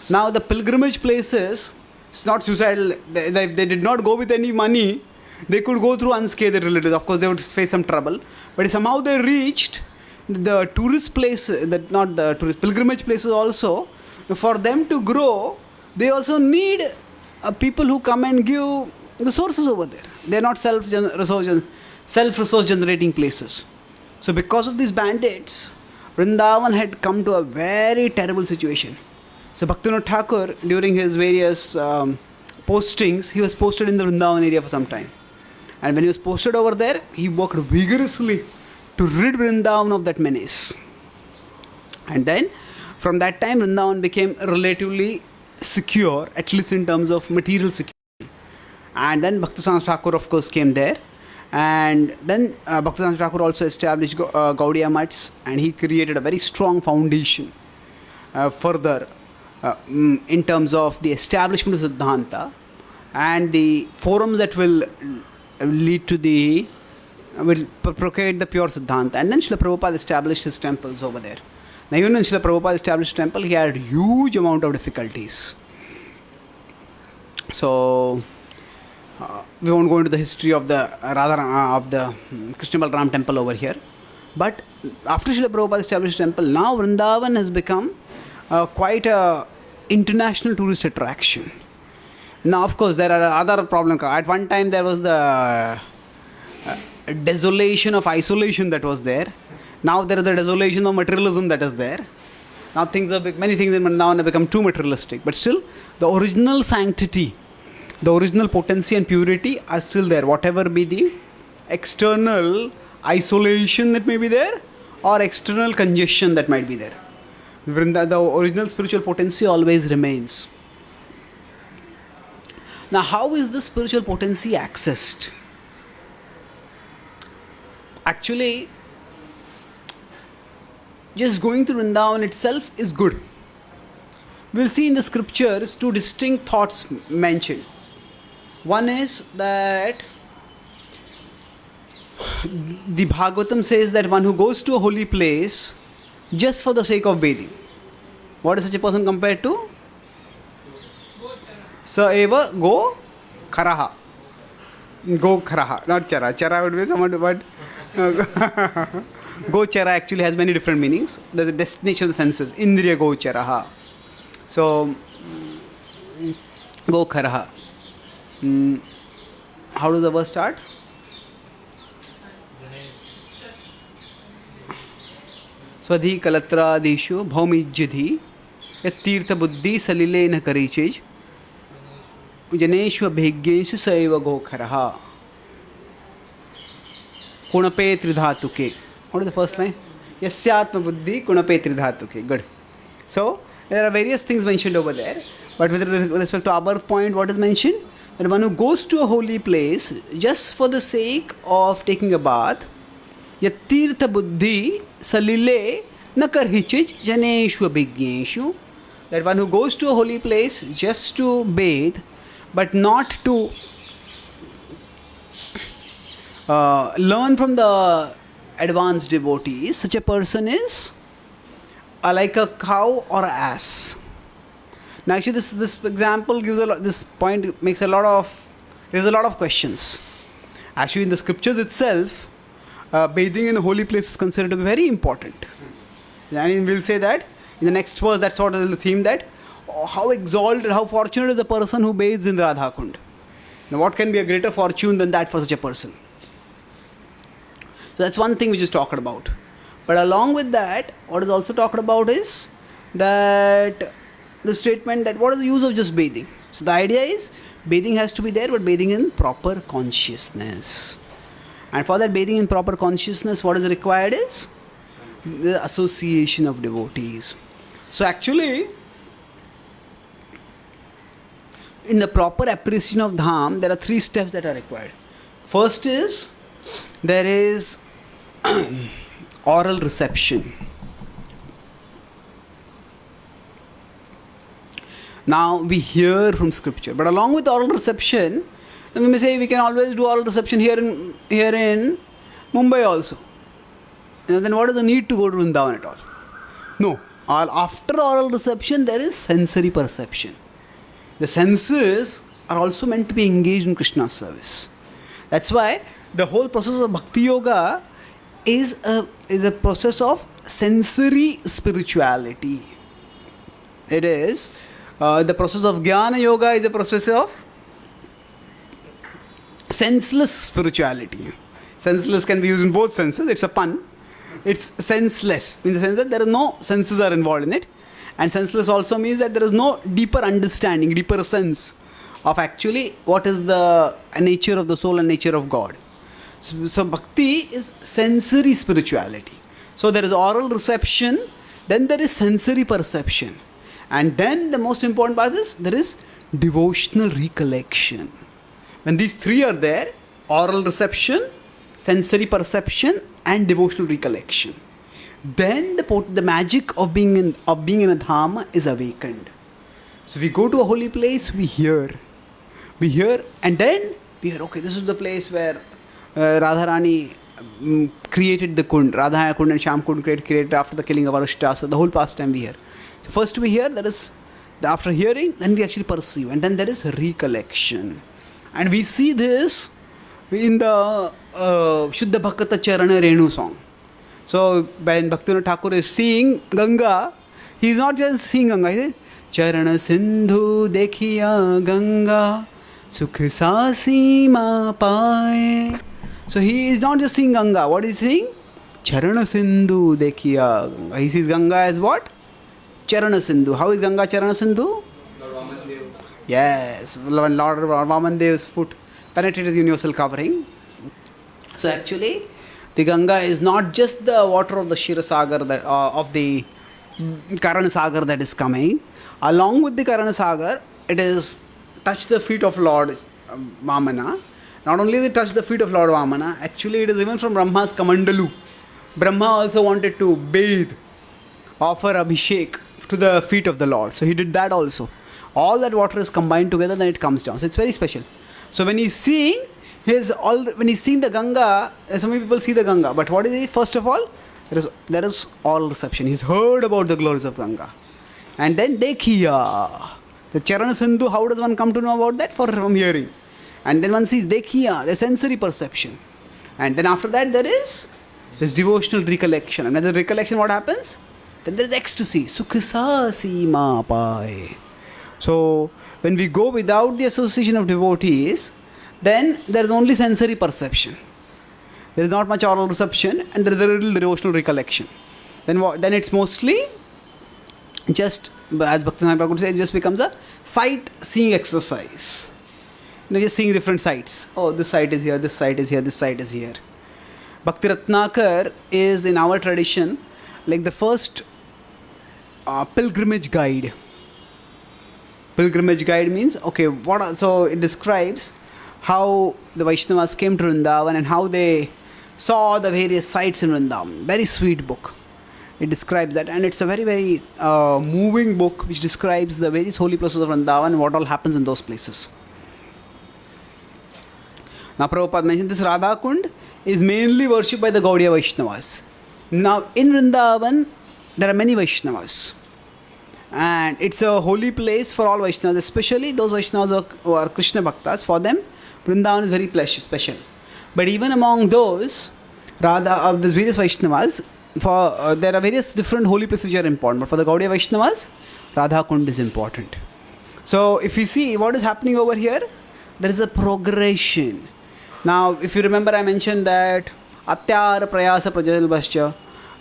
Now the pilgrimage places, it's not suicidal. They did not go with any money. They could go through unscathed relatives. Of course, they would face some trouble. But somehow they reached the tourist places, not the tourist, pilgrimage places also. For them to grow, they also need people who come and give resources over there. They are not self-resource generating places. So because of these bandits, Vrindavan had come to a very terrible situation. So Bhaktivinoda Thakur, during his various postings, he was posted in the Vrindavan area for some time. And when he was posted over there, he worked vigorously to rid Vrindavan of that menace. And then, from that time, Vrindavan became relatively secure, at least in terms of material security. And then Bhaktisiddhanta Thakur, of course, came there. And then Bhaktisiddhanta Thakur also established Gaudiya Mats, and he created a very strong foundation further in terms of the establishment of Siddhanta and the forums that will lead to will procreate the pure Siddhanta. And then Srila Prabhupada established his temples over there. Now even when Srila Prabhupada established temple, he had huge amount of difficulties. So we won't go into the history of the Krishna Balram temple over here. But after Srila Prabhupada established temple, now Vrindavan has become quite a international tourist attraction. Now, of course, there are other problems. At one time, there was the desolation of isolation that was there. Now there is a desolation of materialism that is there. Now many things in Vrindavan have become too materialistic. But still, the original sanctity, the original potency and purity are still there. Whatever be the external isolation that may be there or external congestion that might be there, the original spiritual potency always remains. Now, how is this spiritual potency accessed? Actually, just going through Vrindavan itself is good. We'll see in the scriptures two distinct thoughts mentioned. One is that the Bhagavatam says that one who goes to a holy place just for the sake of bathing. What is such a person compared to? Sa eva go kharaha. Go kharaha, not chara. Chara would be someone, but go chara actually has many different meanings. There's a destination of the senses. Indriya go charaha. So, go kharaha. How does the verse start? Swadhi kalatra dishu bhaumijyadhi yattirtha buddhi salile na karichej Janeshu abhigyeshu saiva gokharaha kunape tridhatuke. What is the first line? Yasyatma buddhi kunape tridhatuke. Good. So, there are various things mentioned over there. But with respect to our point, what is mentioned? That one who goes to a holy place just for the sake of taking a bath, yattirtha buddhi salile na karhichij janeshu abhigyeshu. That one who goes to a holy place just to bathe, but not to learn from the advanced devotees, such a person is like a cow or an ass. Now, actually, this example gives this point makes there's a lot of questions. Actually, in the scriptures itself, bathing in a holy place is considered to be very important. And we'll say that in the next verse, that's what is the theme, that how exalted, how fortunate is the person who bathes in Radha Kund. Now, what can be a greater fortune than that for such a person? So that's one thing which is talked about. But along with that, what is also talked about is that the statement that what is the use of just bathing? So the idea is bathing has to be there, but bathing in proper consciousness. And for that bathing in proper consciousness, what is required is the association of devotees. So actually, in the proper appreciation of Dham, there are 3 steps that are required. First is, there is oral reception. Now we hear from scripture, but along with oral reception, we may say we can always do oral reception here in Mumbai also. Then what is the need to go to Vrindavan at all? No. After oral reception, there is sensory perception. The senses are also meant to be engaged in Krishna's service. That's why the whole process of Bhakti Yoga is a process of sensory spirituality. It is the process of Jnana Yoga is the process of senseless spirituality. Senseless can be used in both senses. It's a pun. It's senseless in the sense that there are no senses are involved in it. And senseless also means that there is no deeper understanding, deeper sense of actually what is the nature of the soul and nature of God. So bhakti is sensory spirituality. So there is oral reception, then there is sensory perception. And then the most important part is there is devotional recollection. When these 3 are there, oral reception, sensory perception and devotional recollection, then the magic of being in a dham is awakened. So we go to a holy place, we hear, and then we hear, okay, this is the place where Radharani created the Kund. Radha Kund and Shyam Kund created after the killing of Arushta. So the whole pastime we hear. So first we hear, that is, after hearing, then we actually perceive, and then there is recollection. And we see this in the Shuddha Bhakata Charana Renu song. So when Bhaktivinoda Thakur is seeing Ganga, he is not just seeing Ganga, he says, Charana Sindhu Dekhiya Ganga Sukh Sasima Paye. So he is not just seeing Ganga. What is he seeing? Charana Sindhu Dekhiya Ganga. He sees Ganga as what? Charana Sindhu. How is Ganga Charana Sindhu? Yes, when Lord Vamandev's foot penetrated the universal covering. So actually, the Ganga is not just the water of the Shirasagar, that, of the Karanasagar that is coming. Along with the Karanasagar, it is touch the feet of Lord Vamana. Not only they touch the feet of Lord Vamana, actually it is even from Brahma's Kamandalu. Brahma also wanted to bathe, offer Abhishek to the feet of the Lord. So he did that also. All that water is combined together, then it comes down. So it's very special. So when he's seeing the Ganga, so many people see the Ganga, but what is it? First of all, there is oral reception. He's heard about the glories of Ganga. And then Dekhiya. The Charana Sindhu, how does one come to know about that? From hearing. And then one sees Dekhiya, the sensory perception. And then after that there is this devotional recollection. And then the recollection, what happens? Then there is ecstasy. Sukhasa Sima Pai. So when we go without the association of devotees, then there is only sensory perception. There is not much oral reception, and there is a little devotional recollection. Then it's mostly just, as Bhaktivinoda Thakur said, it just becomes a sight-seeing exercise. Just seeing different sights. Oh, this site is here, this site is here, this site is here. Bhakti Ratnakar is, in our tradition, like the first pilgrimage guide. Pilgrimage guide means, okay, so it describes how the Vaishnavas came to Vrindavan and how they saw the various sites in Vrindavan. Very sweet book. It describes that, and it's a very, very moving book which describes the various holy places of Vrindavan and what all happens in those places. Now Prabhupada mentioned this Radha Kund is mainly worshipped by the Gaudiya Vaishnavas. Now in Vrindavan, there are many Vaishnavas. And it's a holy place for all Vaishnavas, especially those Vaishnavas who are Krishna Bhaktas. For them, Vrindavan is very special. But even among those, Radha, of these various Vaishnavas, for there are various different holy places which are important, but for the Gaudiya Vaishnavas, Radha Kund is important. So if you see what is happening over here, there is a progression. Now, if you remember, I mentioned that Atyar Prayasa Prajalvascha,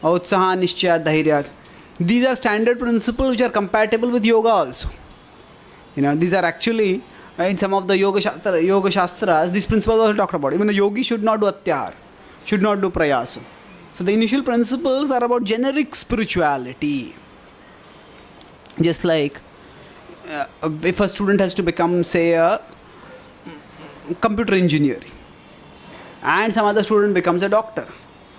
Utsaha Nishchaya Dhairyat. These are standard principles which are compatible with yoga also. These are actually in some of the yoga shastras, these principles are talked about. Even the yogi should not do Atyar, should not do Prayasa. So the initial principles are about generic spirituality. Just like if a student has to become, say, a computer engineer, and some other student becomes a doctor,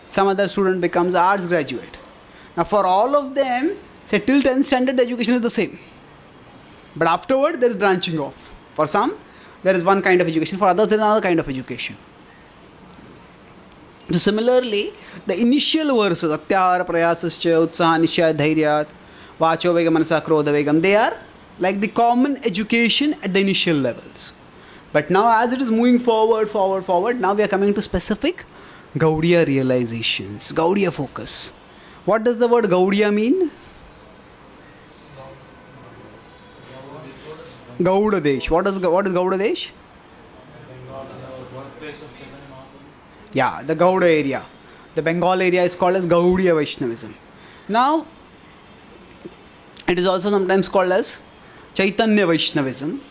some other student becomes an arts graduate. Now for all of them, say till 10th standard the education is the same. But afterward there is branching off. For some, there is one kind of education, for others there is another kind of education. So similarly, the initial verses, Atyahara, Prayasascha, Utsaha, Nishchaya, Dhairyat, Vacho Vegam, Manasa, Krodha Vegam, they are like the common education at the initial levels. But now as it is moving forward, now we are coming to specific Gaudiya realizations, Gaudiya focus. What does the word Gaudiya mean? Gauda Desh. What is Gauda Desh? Yeah, the Gauda area. The Bengal area is called as Gaudiya Vaishnavism. Now, it is also sometimes called as Chaitanya Vaishnavism.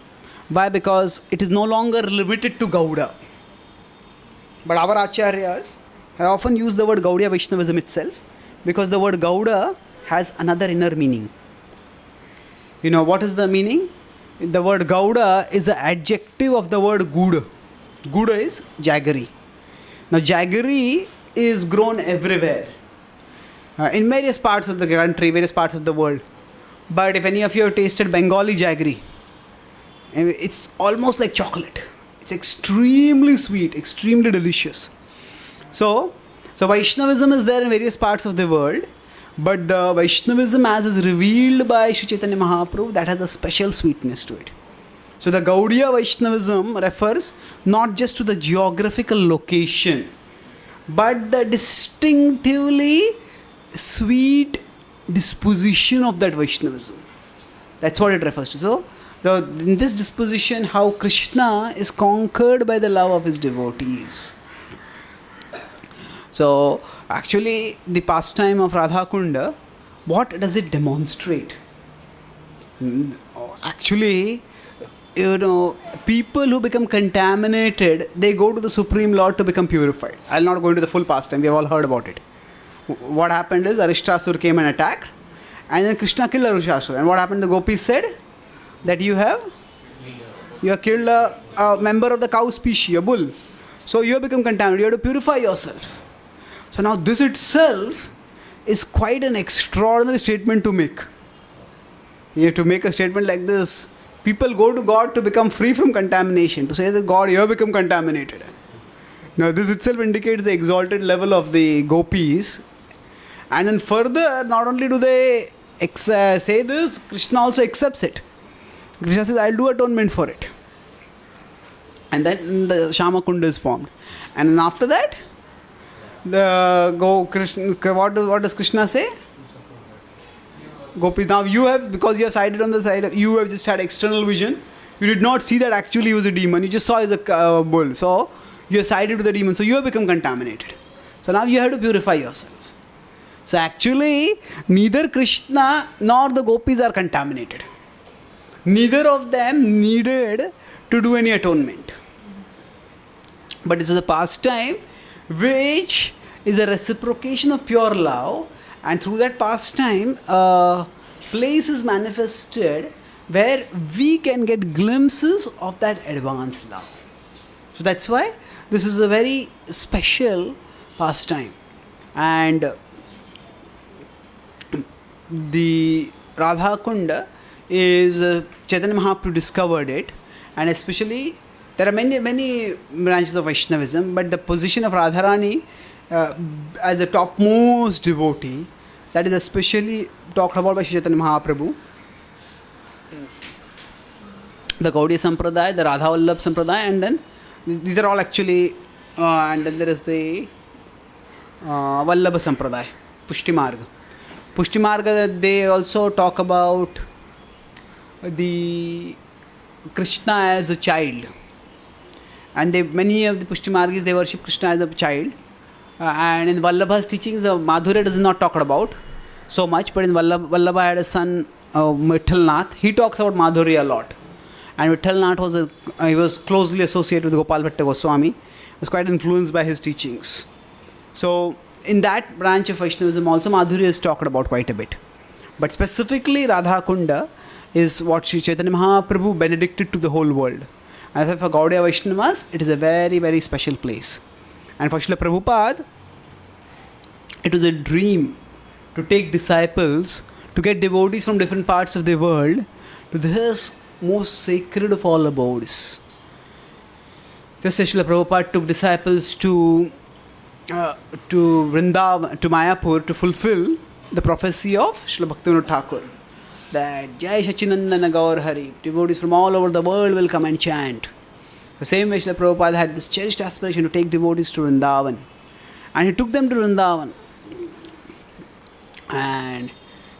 Why? Because it is no longer limited to Gauda. But our Acharyas have often used the word Gaudiya Vaishnavism itself, because the word Gauda has another inner meaning. What is the meaning? The word Gauda is the adjective of the word Guda. Guda is jaggery. Now jaggery is grown everywhere, in various parts of the country, various parts of the world. But if any of you have tasted Bengali jaggery, it's almost like chocolate. It's extremely sweet, extremely delicious. So Vaishnavism is there in various parts of the world, but the Vaishnavism as is revealed by Sri Chaitanya Mahaprabhu, that has a special sweetness to it. So the Gaudiya Vaishnavism refers not just to the geographical location, but the distinctively sweet disposition of that Vaishnavism. That's what it refers to. So in this disposition, how Krishna is conquered by the love of his devotees. So actually the pastime of Radha Kunda, what does it demonstrate? Actually, people who become contaminated, they go to the Supreme Lord to become purified. I'll not go into the full pastime, we have all heard about it. What happened is Arishtasur came and attacked, and then Krishna killed Arishtasur. And what happened? The gopis said that you have killed a member of the cow species, a bull. So you have become contaminated, you have to purify yourself. So now this itself is quite an extraordinary statement to make. You have to make a statement like this. People go to God to become free from contamination, to say that God, you have become contaminated. Now this itself indicates the exalted level of the gopis. And then further, not only do they say this, Krishna also accepts it. Krishna says, I'll do atonement for it. And then the Shama Kunda is formed. And then after that, what does Krishna say? Gopi, now you have, because you have sided on the side, you have just had external vision. You did not see that actually he was a demon. You just saw he was a bull. So you have sided with the demon. So you have become contaminated. So now you have to purify yourself. So actually, neither Krishna nor the gopis are contaminated. Neither of them needed to do any atonement. But this is a pastime which is a reciprocation of pure love, and through that pastime, a place is manifested where we can get glimpses of that advanced love. So that's why this is a very special pastime. And the Radha Kunda is Chaitanya Mahaprabhu discovered it, and especially there are many branches of Vaishnavism, but the position of Radharani as the topmost devotee, that is especially talked about by Chaitanya Mahaprabhu. The Gaudiya Sampradaya, the Radha Vallabh Sampradaya, and then these are all actually, and then there is the Vallabha Sampradaya, Pushti Marga. Pushti Marga, they also talk about the Krishna as a child. And many of the Pushti Margis, they worship Krishna as a child. And in Vallabha's teachings, the Madhurya does not talk about so much, but in Vallabha had a son, Vithalnath. He talks about Madhurya a lot. And Vithalnath he was closely associated with Gopal Bhatta Goswami. He was quite influenced by his teachings. So, in that branch of Vaishnavism also Madhurya is talked about quite a bit. But specifically Radha Kunda is what Sri Chaitanya Mahaprabhu benedicted to the whole world. And for Gaudiya Vaishnavas, it is a very, very special place. And for Srila Prabhupada, it was a dream to take disciples, to get devotees from different parts of the world to this most sacred of all abodes. Just as Srila Prabhupada took disciples to Vrindavan, to Mayapur, to fulfill the prophecy of Srila Bhaktivinoda Thakur, that Jai Sachinandana Gaur Hari, devotees from all over the world will come and chant. The same way Srila Prabhupada had this cherished aspiration to take devotees to Vrindavan. And he took them to Vrindavan. And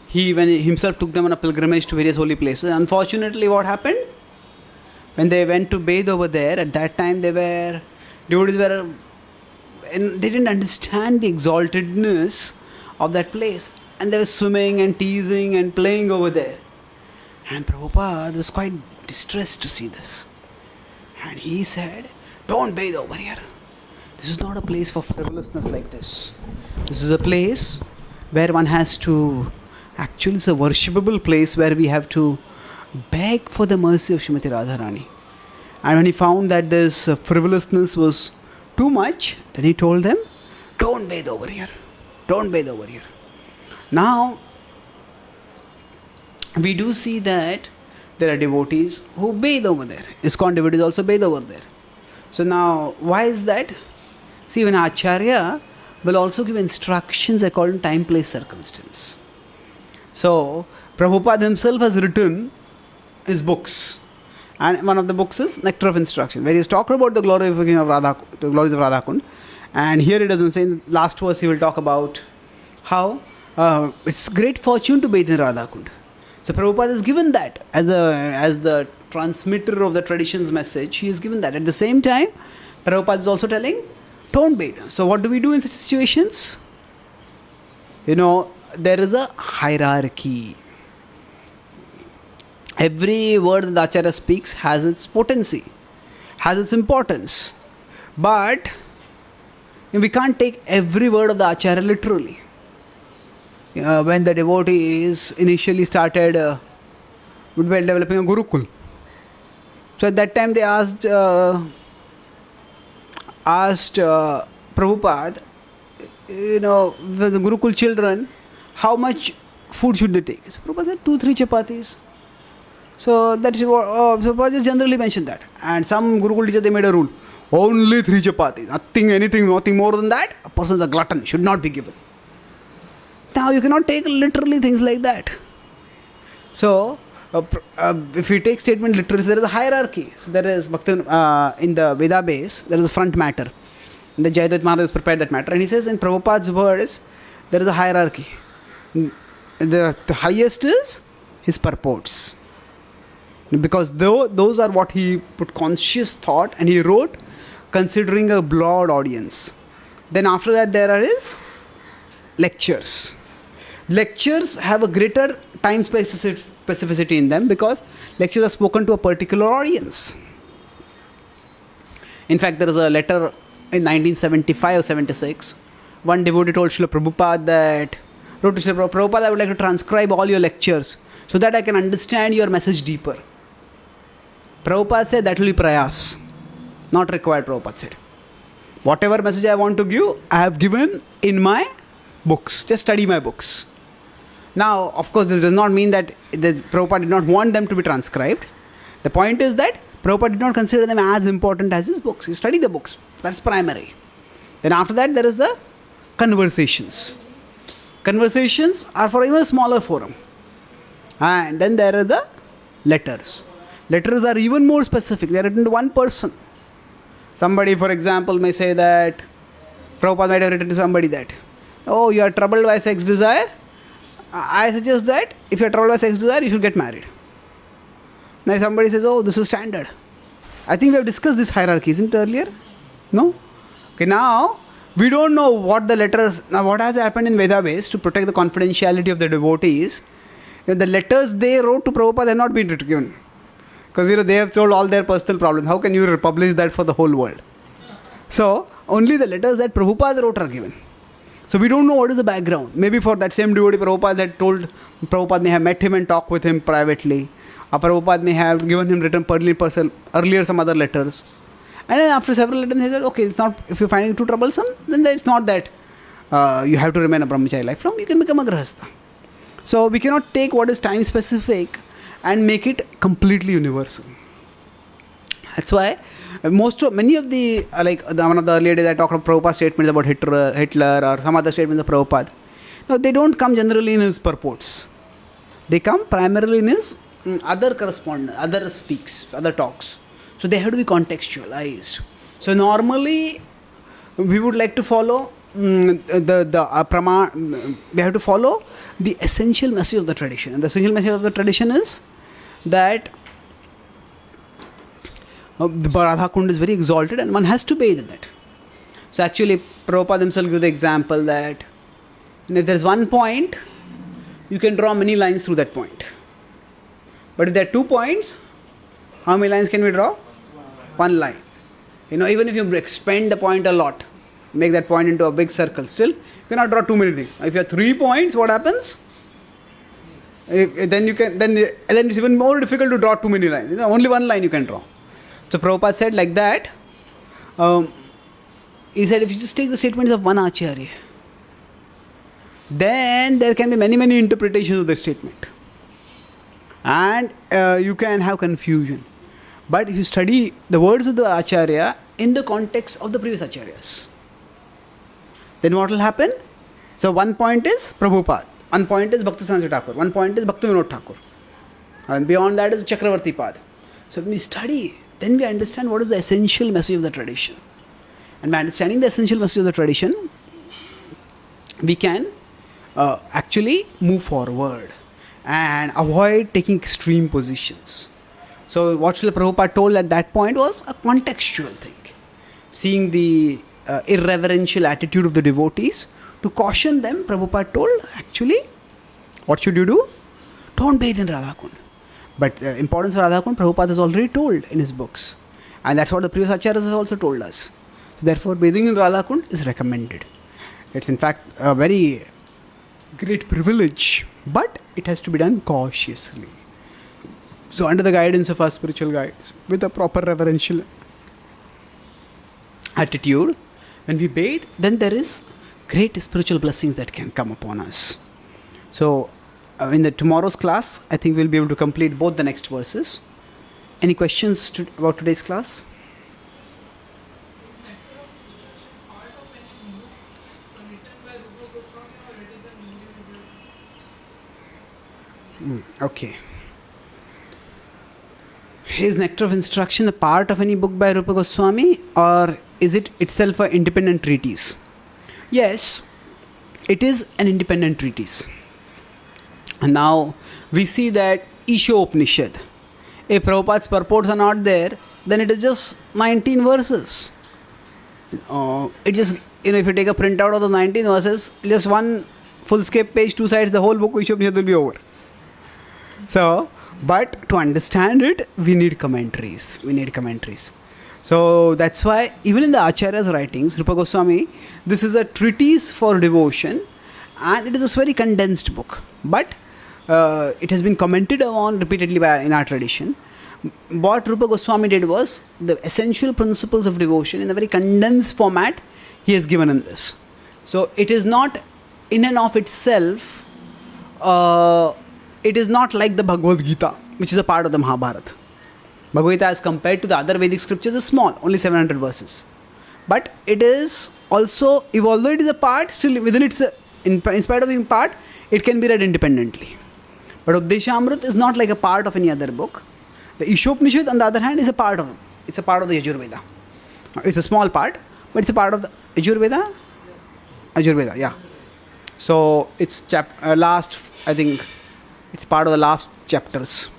he himself took them on a pilgrimage to various holy places. Unfortunately, what happened? When they went to bathe over there, at that time devotees were, and they didn't understand the exaltedness of that place. And they were swimming and teasing and playing over there. And Prabhupada was quite distressed to see this. And he said, don't bathe over here. This is not a place for frivolousness like this. This is a place where one has to, actually it's a worshipable place where we have to beg for the mercy of Srimati Radharani. And when he found that this frivolousness was too much, then he told them, don't bathe over here. Don't bathe over here. Now, we do see that there are devotees who bathe over there. ISKCON devotees also bathe over there. So now, why is that? See, when Acharya will also give instructions according to time, place, circumstance. So, Prabhupada himself has written his books. And one of the books is Nectar of Instruction, where he is talking about the glories of Radha Kund. And here it doesn't say, in the last verse he will talk about how it's great fortune to bathe in Radha Kund. So Prabhupada has given that as the transmitter of the tradition's message. He has given that. At the same time, Prabhupada is also telling, don't bathe. So what do we do in such situations? There is a hierarchy. Every word that the Acharya speaks has its potency, has its importance. But we can't take every word of the Acharya literally. When the devotees initially started developing a Gurukul, so at that time they asked Prabhupada, for the Gurukul children, how much food should they take? So Prabhupada said 2-3 chapatis. So that is what Prabhupada just generally mentioned that. And some Gurukul teachers, they made a rule, only 3 chapatis, nothing more than that. A person is a glutton, should not be given. Now you cannot take literally things like that. So if you take statement literally, there is a hierarchy. So there is in the Veda base, there is a front matter. And the Jayadat Maharaj has prepared that matter. And he says in Prabhupada's words, there is a hierarchy. The highest is his purports. Because those are what he put conscious thought and he wrote considering a broad audience. Then after that there are his lectures. Lectures have a greater time specificity in them because lectures are spoken to a particular audience. In fact, there is a letter in 1975 or 76. One devotee told Srila Prabhupada wrote to Srila Prabhupada, I would like to transcribe all your lectures so that I can understand your message deeper. Prabhupada said that will be prayas, not required. Prabhupada said, whatever message I want to give, I have given in my books. Just study my books. Now, of course, this does not mean that Prabhupada did not want them to be transcribed. The point is that Prabhupada did not consider them as important as his books. He studied the books. That's primary. Then after that, there is the conversations. Conversations are for even a smaller forum. And then there are the letters. Letters are even more specific. They are written to one person. Somebody, for example, may say that Prabhupada might have written to somebody that, oh, you are troubled by sex desire. I suggest that if you are troubled by sex desire, you should get married. Now somebody says, oh, this is standard. I think we have discussed this hierarchy, isn't it, earlier? No? Okay, now we don't know what the letters, now what has happened in Vedabase to protect the confidentiality of the devotees. The letters they wrote to Prabhupada have not been given. Because they have told all their personal problems. How can you publish that for the whole world? So, only the letters that Prabhupada wrote are given. So, we don't know what is the background. Maybe for that same devotee, Prabhupada may have met him and talked with him privately. Or Prabhupada may have given him written earlier some other letters. And then after several letters, he said, okay, it's not, if you're finding it too troublesome, then it's not that you have to remain a brahmachari lifelong, you can become a grahastha. So, we cannot take what is time specific and make it completely universal. That's why many of the, one of the earlier days I talked about Prabhupada statements about Hitler or some other statements of Prabhupada. No, they don't come generally in his purports. They come primarily in his other correspondence, other speaks, other talks. So they have to be contextualized. So normally we would like to follow we have to follow the essential message of the tradition. And the essential message of the tradition is that the Radha Kund is very exalted and one has to bathe in it. So actually Prabhupada himself gives the example that if there is one point, you can draw many lines through that point. But if there are 2 points, how many lines can we draw? One line. Even if you expand the point a lot, make that point into a big circle, still you cannot draw too many things. If you have 3 points, what happens? Then it's even more difficult to draw too many lines. Only one line you can draw. So Prabhupada said like that. He said if you just take the statements of one Acharya, then there can be many interpretations of the statement. And you can have confusion. But if you study the words of the Acharya in the context of the previous Acharyas, then what will happen? So one point is Prabhupada, one point is Bhaktisiddhanta Thakur, one point is Bhaktivinoda Thakur, and beyond that is Chakravarti Pad. So when we study, then we understand what is the essential message of the tradition. And by understanding the essential message of the tradition, we can actually move forward and avoid taking extreme positions. So what Srila Prabhupada told at that point was a contextual thing. Seeing the irreverential attitude of the devotees, to caution them, Prabhupada told, actually, what should you do? Don't bathe in Radha Kund. But the importance of Radha Kund, Prabhupada has already told in his books. And that's what the previous acharyas have also told us. So therefore, bathing in Radha Kund is recommended. It's in fact a very great privilege, but it has to be done cautiously. So under the guidance of our spiritual guides, with a proper reverential attitude, when we bathe, then there is great spiritual blessings that can come upon us. So in the tomorrow's class, I think we'll be able to complete both the next verses. Any questions about today's class? Okay. Is Nectar of Instruction a part of any book by Rupa Goswami, or is it itself an independent treatise? Yes, it is an independent treatise. And now we see that Ishopanishad, if Prabhupada's purports are not there, then it is just 19 verses. It just, if you take a printout of the 19 verses, just one full scape page, 2 sides, the whole book Ishopanishad will be over. So, but to understand it, we need commentaries. So that's why even in the Acharya's writings, Rupa Goswami, this is a treatise for devotion, and it is a very condensed book. But it has been commented on repeatedly in our tradition. What Rupa Goswami did was the essential principles of devotion in a very condensed format he has given in this. So it is not in and of itself. It is not like the Bhagavad Gita, which is a part of the Mahabharata. Bhagavad Gita as compared to the other Vedic scriptures is small, only 700 verses. But it is also, although it is a part, still within its, in spite of being part, it can be read independently. But Updeshamrut is not like a part of any other book. The Ishopanishad, on the other hand, is a part of the Yajurveda. It's a small part, but it's a part of the Yajurveda. Ajurveda, yeah. So it's last, I think it's part of the last chapters.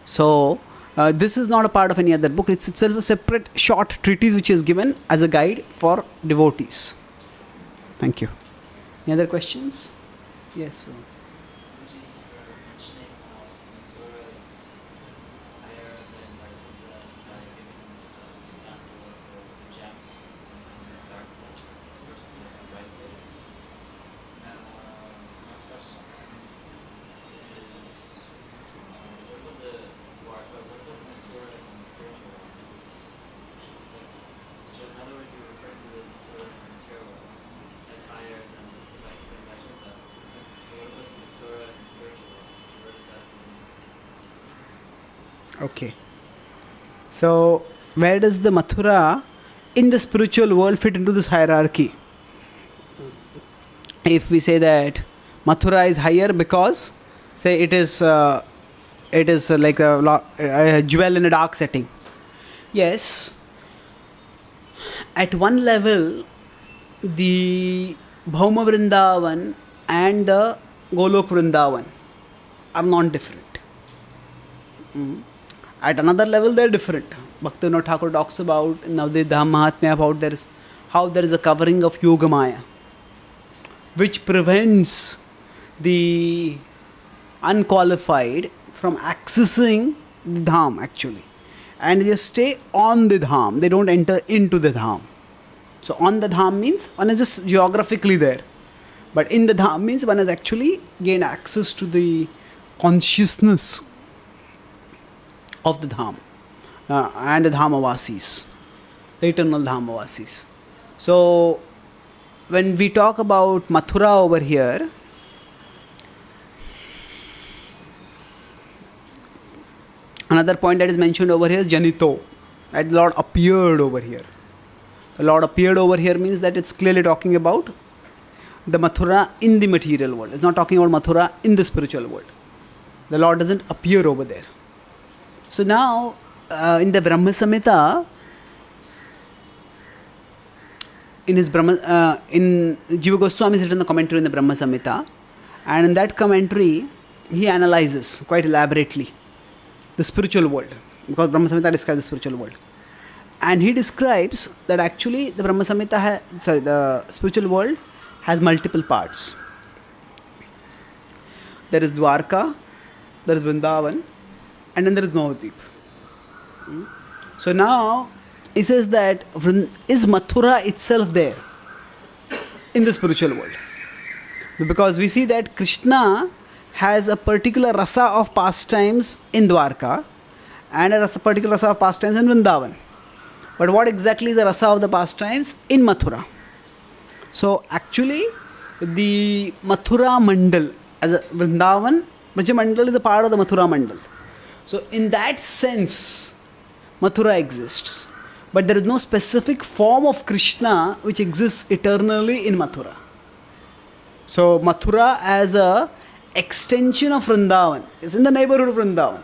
So this is not a part of any other book. It's itself a separate short treatise which is given as a guide for devotees. Thank you. Any other questions? Yes. Okay. So, where does the Mathura in the spiritual world fit into this hierarchy? If we say that Mathura is higher because, say, it is like a jewel in a dark setting. Yes. At one level, the Bhauma Vrindavan and the Golok Vrindavan are non-different. At another level, they are different. Bhaktivinoda Thakur talks about in Navadvip Dham Mahatmya about how there is a covering of Yogamaya, which prevents the unqualified from accessing the Dham actually. And they stay on the Dham, they don't enter into the Dham. So, on the Dham means one is just geographically there. But in the Dham means one has actually gained access to the consciousness of the Dham and the Dhamavasis, the eternal Dhamavasis. So, when we talk about Mathura over here, another point that is mentioned over here is Janito, that the Lord appeared over here. The Lord appeared over here means that it's clearly talking about the Mathura in the material world. It's not talking about Mathura in the spiritual world. The Lord doesn't appear over there. So now, in the Brahma Samhita, in Jiva Goswami has written the commentary in the Brahma Samhita, and in that commentary, he analyzes quite elaborately the spiritual world, because Brahma Samhita describes the spiritual world. And he describes that actually the Brahma Samhita the spiritual world has multiple parts. There is Dwarka, there is Vrindavan, and then there is Navadvip. So now he says that is Mathura itself there in the spiritual world? Because we see that Krishna has a particular rasa of pastimes in Dwarka and a particular rasa of pastimes in Vrindavan. But what exactly is the rasa of the pastimes in Mathura? So actually the Mathura Mandal, as a Vrindavan, Braja Mandal is a part of the Mathura Mandal. So in that sense, Mathura exists. But there is no specific form of Krishna which exists eternally in Mathura. So Mathura as a extension of Vrindavan is in the neighborhood of Vrindavan.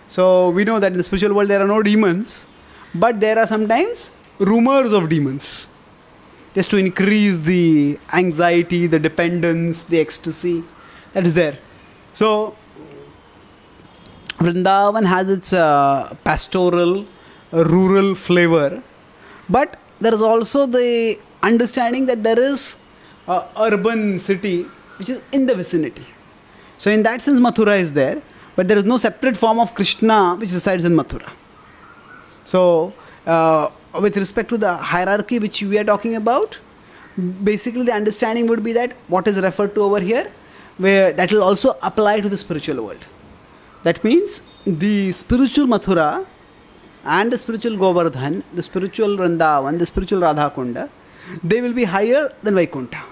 So we know that in the spiritual world there are no demons, but there are sometimes rumors of demons, just to increase the anxiety, the dependence, the ecstasy that is there. So Vrindavan has its pastoral, rural flavor, but there is also the understanding that there is an urban city which is in the vicinity. So in that sense Mathura is there, but there is no separate form of Krishna which resides in Mathura. So with respect to the hierarchy which we are talking about, basically the understanding would be that what is referred to over here, where that will also apply to the spiritual world. That means the spiritual Mathura and the spiritual Govardhan, the spiritual Vrindavan, the spiritual Radhakunda, they will be higher than Vaikuntha.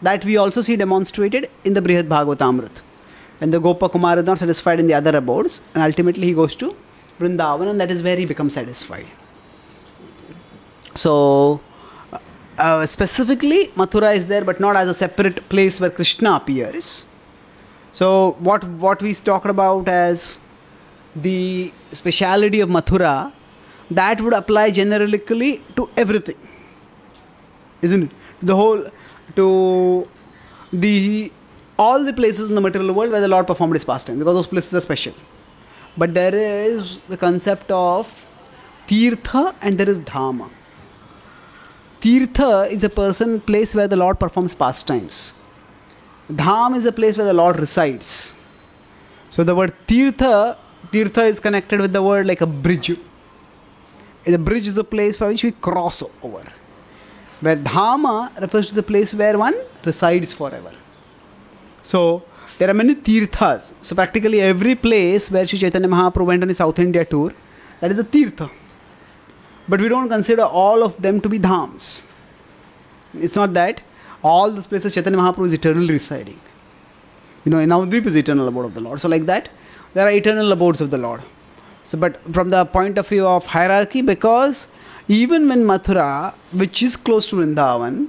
That we also see demonstrated in the Brihad Bhagavatamrita. When the Gopakumar is not satisfied in the other abodes, and ultimately he goes to Vrindavan, and that is where he becomes satisfied. So specifically Mathura is there, but not as a separate place where Krishna appears. So what we talked about as the speciality of Mathura, that would apply generically to everything. isn't it? The whole, to the all the places in the material world where the Lord performed his pastime, because those places are special. But there is the concept of Tirtha and there is Dhama. Tirtha is a place where the Lord performs pastimes. Dham is a place where the Lord resides. So the word Tirtha is connected with the word like a bridge. The bridge is a place for which we cross over. Where Dhama refers to the place where one resides forever. So there are many Tirthas. So practically every place where Sri Chaitanya Mahaprabhu went on his South India tour, that is a Tirtha. But we don't consider all of them to be Dhams. It's not that all these places Chaitanya Mahaprabhu is eternally residing. In Navadvip is eternal abode of the Lord. So like that, there are eternal abodes of the Lord. So, but from the point of view of hierarchy, because even when Mathura, which is close to Vrindavan,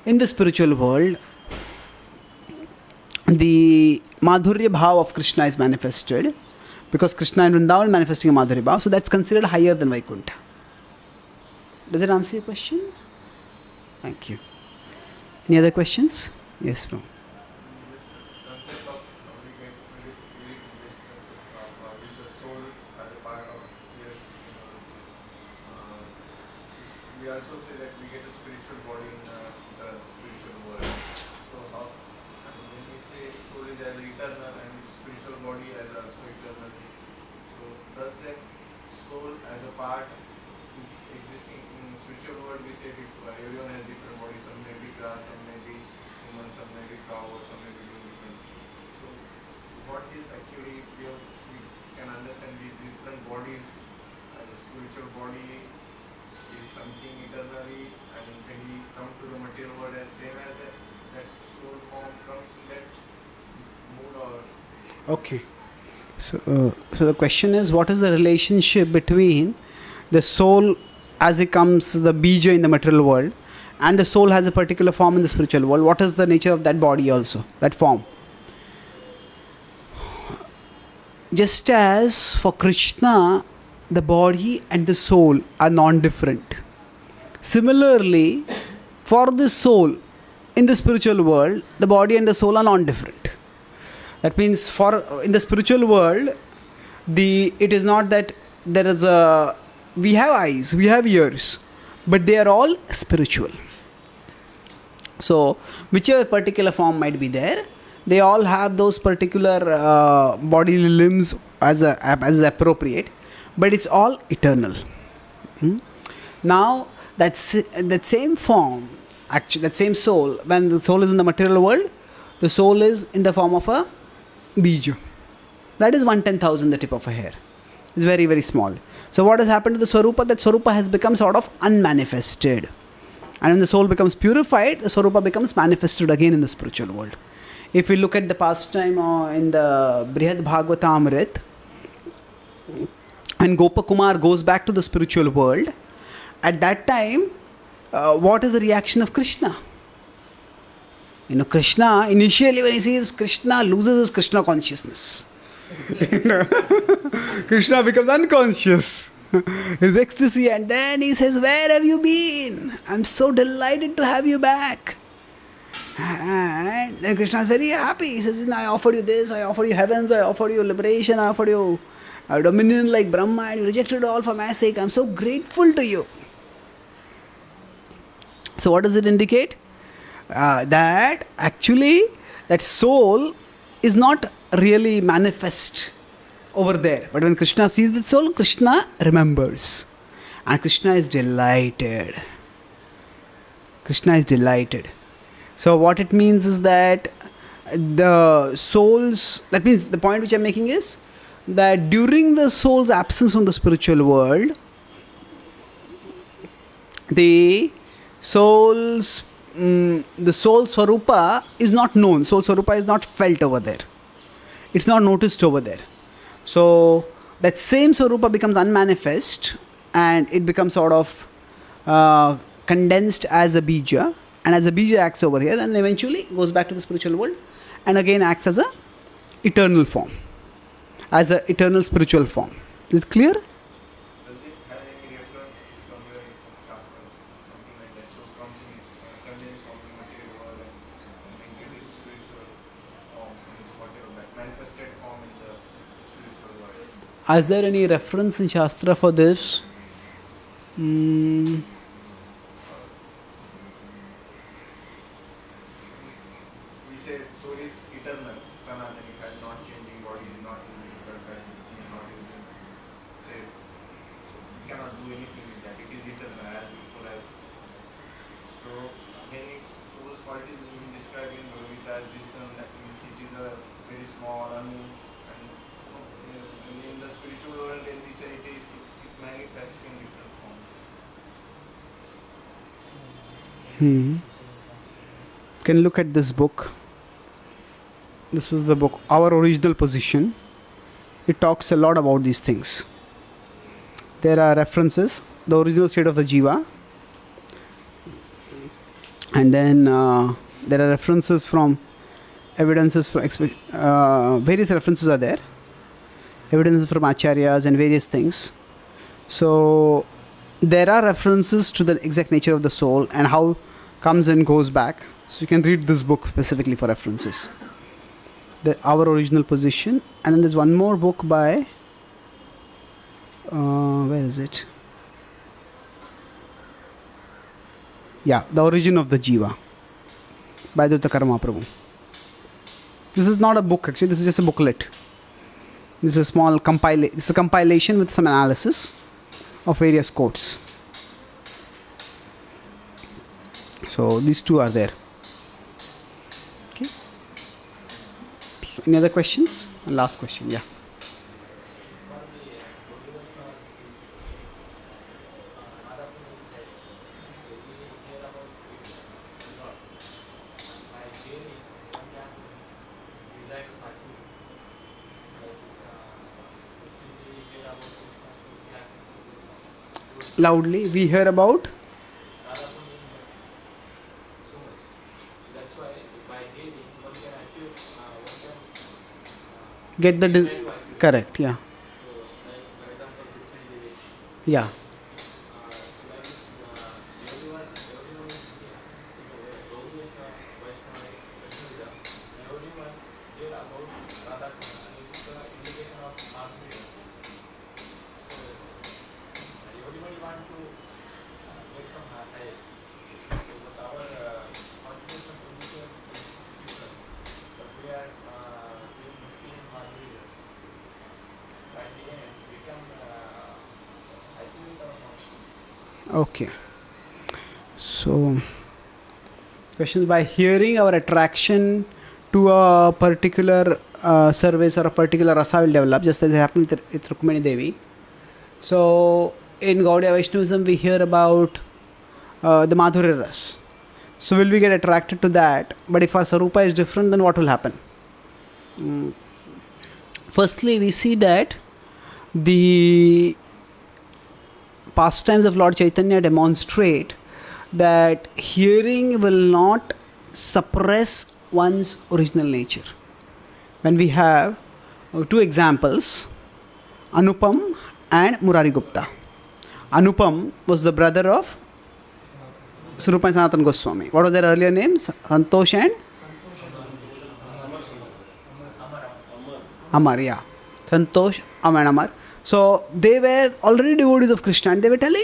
in the spiritual world, the Madhurya Bhav of Krishna is manifested, because Krishna and Vrindavan manifesting a Madhurya Bhav, so that's considered higher than Vaikuntha. Does it answer your question? Thank you. Any other questions? Yes, bro. We also say that we get a spiritual body in the spiritual world. So how, when we say soul is as eternal and spiritual body as also eternal, so does that soul as a part is existing in the spiritual world? We say everyone has different bodies. Some may be grass, some may be human, some may be cow, or some may be different. So what is actually we can understand the different bodies as a spiritual body is something eternally, and when we come to the material world as same as that soul form comes in that mood, or Okay. So the question is, what is the relationship between the soul as it comes, the bija in the material world, and the soul has a particular form in the spiritual world? What is the nature of that body also, that form? Just as for Krishna, the body and the soul are non-different. Similarly, for the soul in the spiritual world, the body and the soul are non-different. That means in the spiritual world, it is not that there is we have eyes, we have ears, but they are all spiritual. So whichever particular form might be there, they all have those particular bodily limbs as appropriate, but it's all eternal. Now that same form, actually that same soul, when the soul is in the material world, the soul is in the form of a bija. That is 1/10,000 the tip of a hair. It's very, very small. So what has happened to the Swarupa? That Swarupa has become sort of unmanifested. And when the soul becomes purified, the Swarupa becomes manifested again in the spiritual world. If we look at the pastime in the Brihad Bhagavatamrit, when Gopakumar goes back to the spiritual world, at that time, what is the reaction of Krishna? Krishna, initially when he sees Krishna, loses his Krishna consciousness. Krishna becomes unconscious. His ecstasy, and then he says, "Where have you been? I'm so delighted to have you back." And then Krishna is very happy. He says, "I offered you this, I offered you heavens, I offered you liberation, I offered you dominion like Brahma, and you rejected it all for my sake. I'm so grateful to you." So what does it indicate? That actually that soul is not really manifest over there. But when Krishna sees that soul, Krishna remembers. And Krishna is delighted. Krishna is delighted. So what it means is that the souls, that means the point which I'm making is that during the soul's absence from the spiritual world, the soul's Swarupa is not known. Soul Swarupa is not felt over there. It's not noticed over there. So that same Swarupa becomes unmanifest, and it becomes sort of condensed as a bija, and as a bija acts over here, then eventually goes back to the spiritual world and again acts as a eternal form, as an eternal spiritual form. Is it clear? does it have any reference somewhere in some shastras, something like that? So comes in manifested form in the spiritual world. Is there any reference in Shastra for this? We say soul is eternal, Sanatana, it has not changing body, not difficult, not say, so we cannot do anything with that. It is eternal as before as. So again, its soul's quality is being described in Bhagavad Gita as this, that means it is a very small, and yes, in the spiritual world, then we say it manifests in different forms. Can look at this book. This is the book, Our Original Position. It talks a lot about these things. There are references, the original state of the jiva, and then there are references from evidences for various references are there, evidences from acharyas and various things. So there are references to the exact nature of the soul and how comes and goes back. So you can read this book specifically for references. Our Original Position, and then there's one more book by where is it? Yeah, The Origin of the Jiva by Dutta Mahaprabhu. This is not a book actually, this is just a booklet. This is a small it's a compilation with some analysis of various quotes. So these two are there. Okay. So any other questions? Last question, yeah. Loudly, we hear about. Get the correct, yeah. Yeah. Okay. So, questions by hearing our attraction to a particular service or a particular rasa will develop, just as it happened with Rukmini Devi. So, in Gaudiya Vaishnavism, we hear about the Madhurya Ras. So, will we get attracted to that? But if our Sarupa is different, then what will happen? Firstly, we see that the pastimes of Lord Chaitanya demonstrate that hearing will not suppress one's original nature. When we have two examples, Anupam and Murari Gupta. Anupam was the brother of Swarupa and Sanatana Goswami. What was their earlier names? Santosh and Amar, yeah. Santosh, Amar and Amar. So they were already devotees of Krishna and they were telling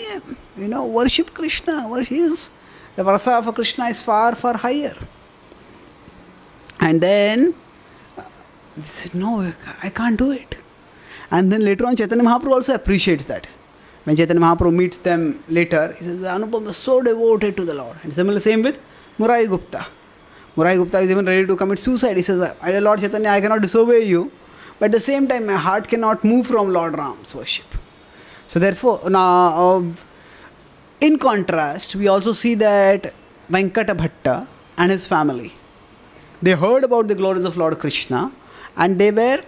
him, worship Krishna. The rasa of Krishna is far, far higher. And then they said, no, I can't do it. And then later on Chaitanya Mahaprabhu also appreciates that. When Chaitanya Mahaprabhu meets them later, he says, Anupam was so devoted to the Lord. And similarly, same with Murari Gupta. Murari Gupta is even ready to commit suicide. He says, Lord Chaitanya, I cannot disobey you. But at the same time, my heart cannot move from Lord Ram's worship. So therefore, now, in contrast, we also see that Venkata Bhatta and his family, they heard about the glories of Lord Krishna and they were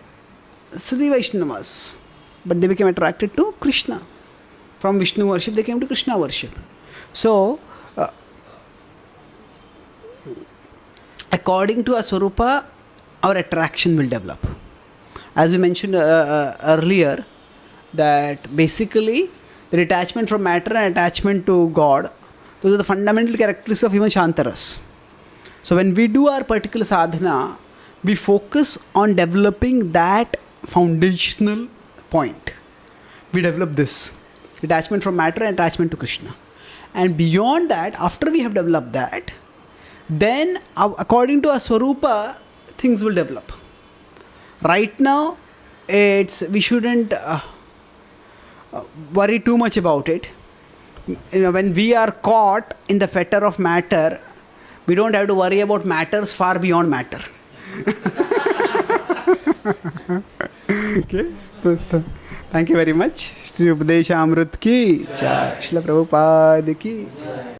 Sri Vaishnavas, but they became attracted to Krishna. From Vishnu worship, they came to Krishna worship. So, according to our Swarupa, our attraction will develop. As we mentioned earlier, that basically the detachment from matter and attachment to God, those are the fundamental characteristics of even Shantaras. So when we do our particular sadhana, we focus on developing that foundational point. We develop this detachment from matter and attachment to Krishna. And beyond that, after we have developed that, then according to our Swarupa, things will develop. Right now, we shouldn't worry too much about it. When we are caught in the fetter of matter, we don't have to worry about matters far beyond matter. Okay, thank you very much. Shri Upadesha Amrit ki jai, Srila Prabhupada ki jai.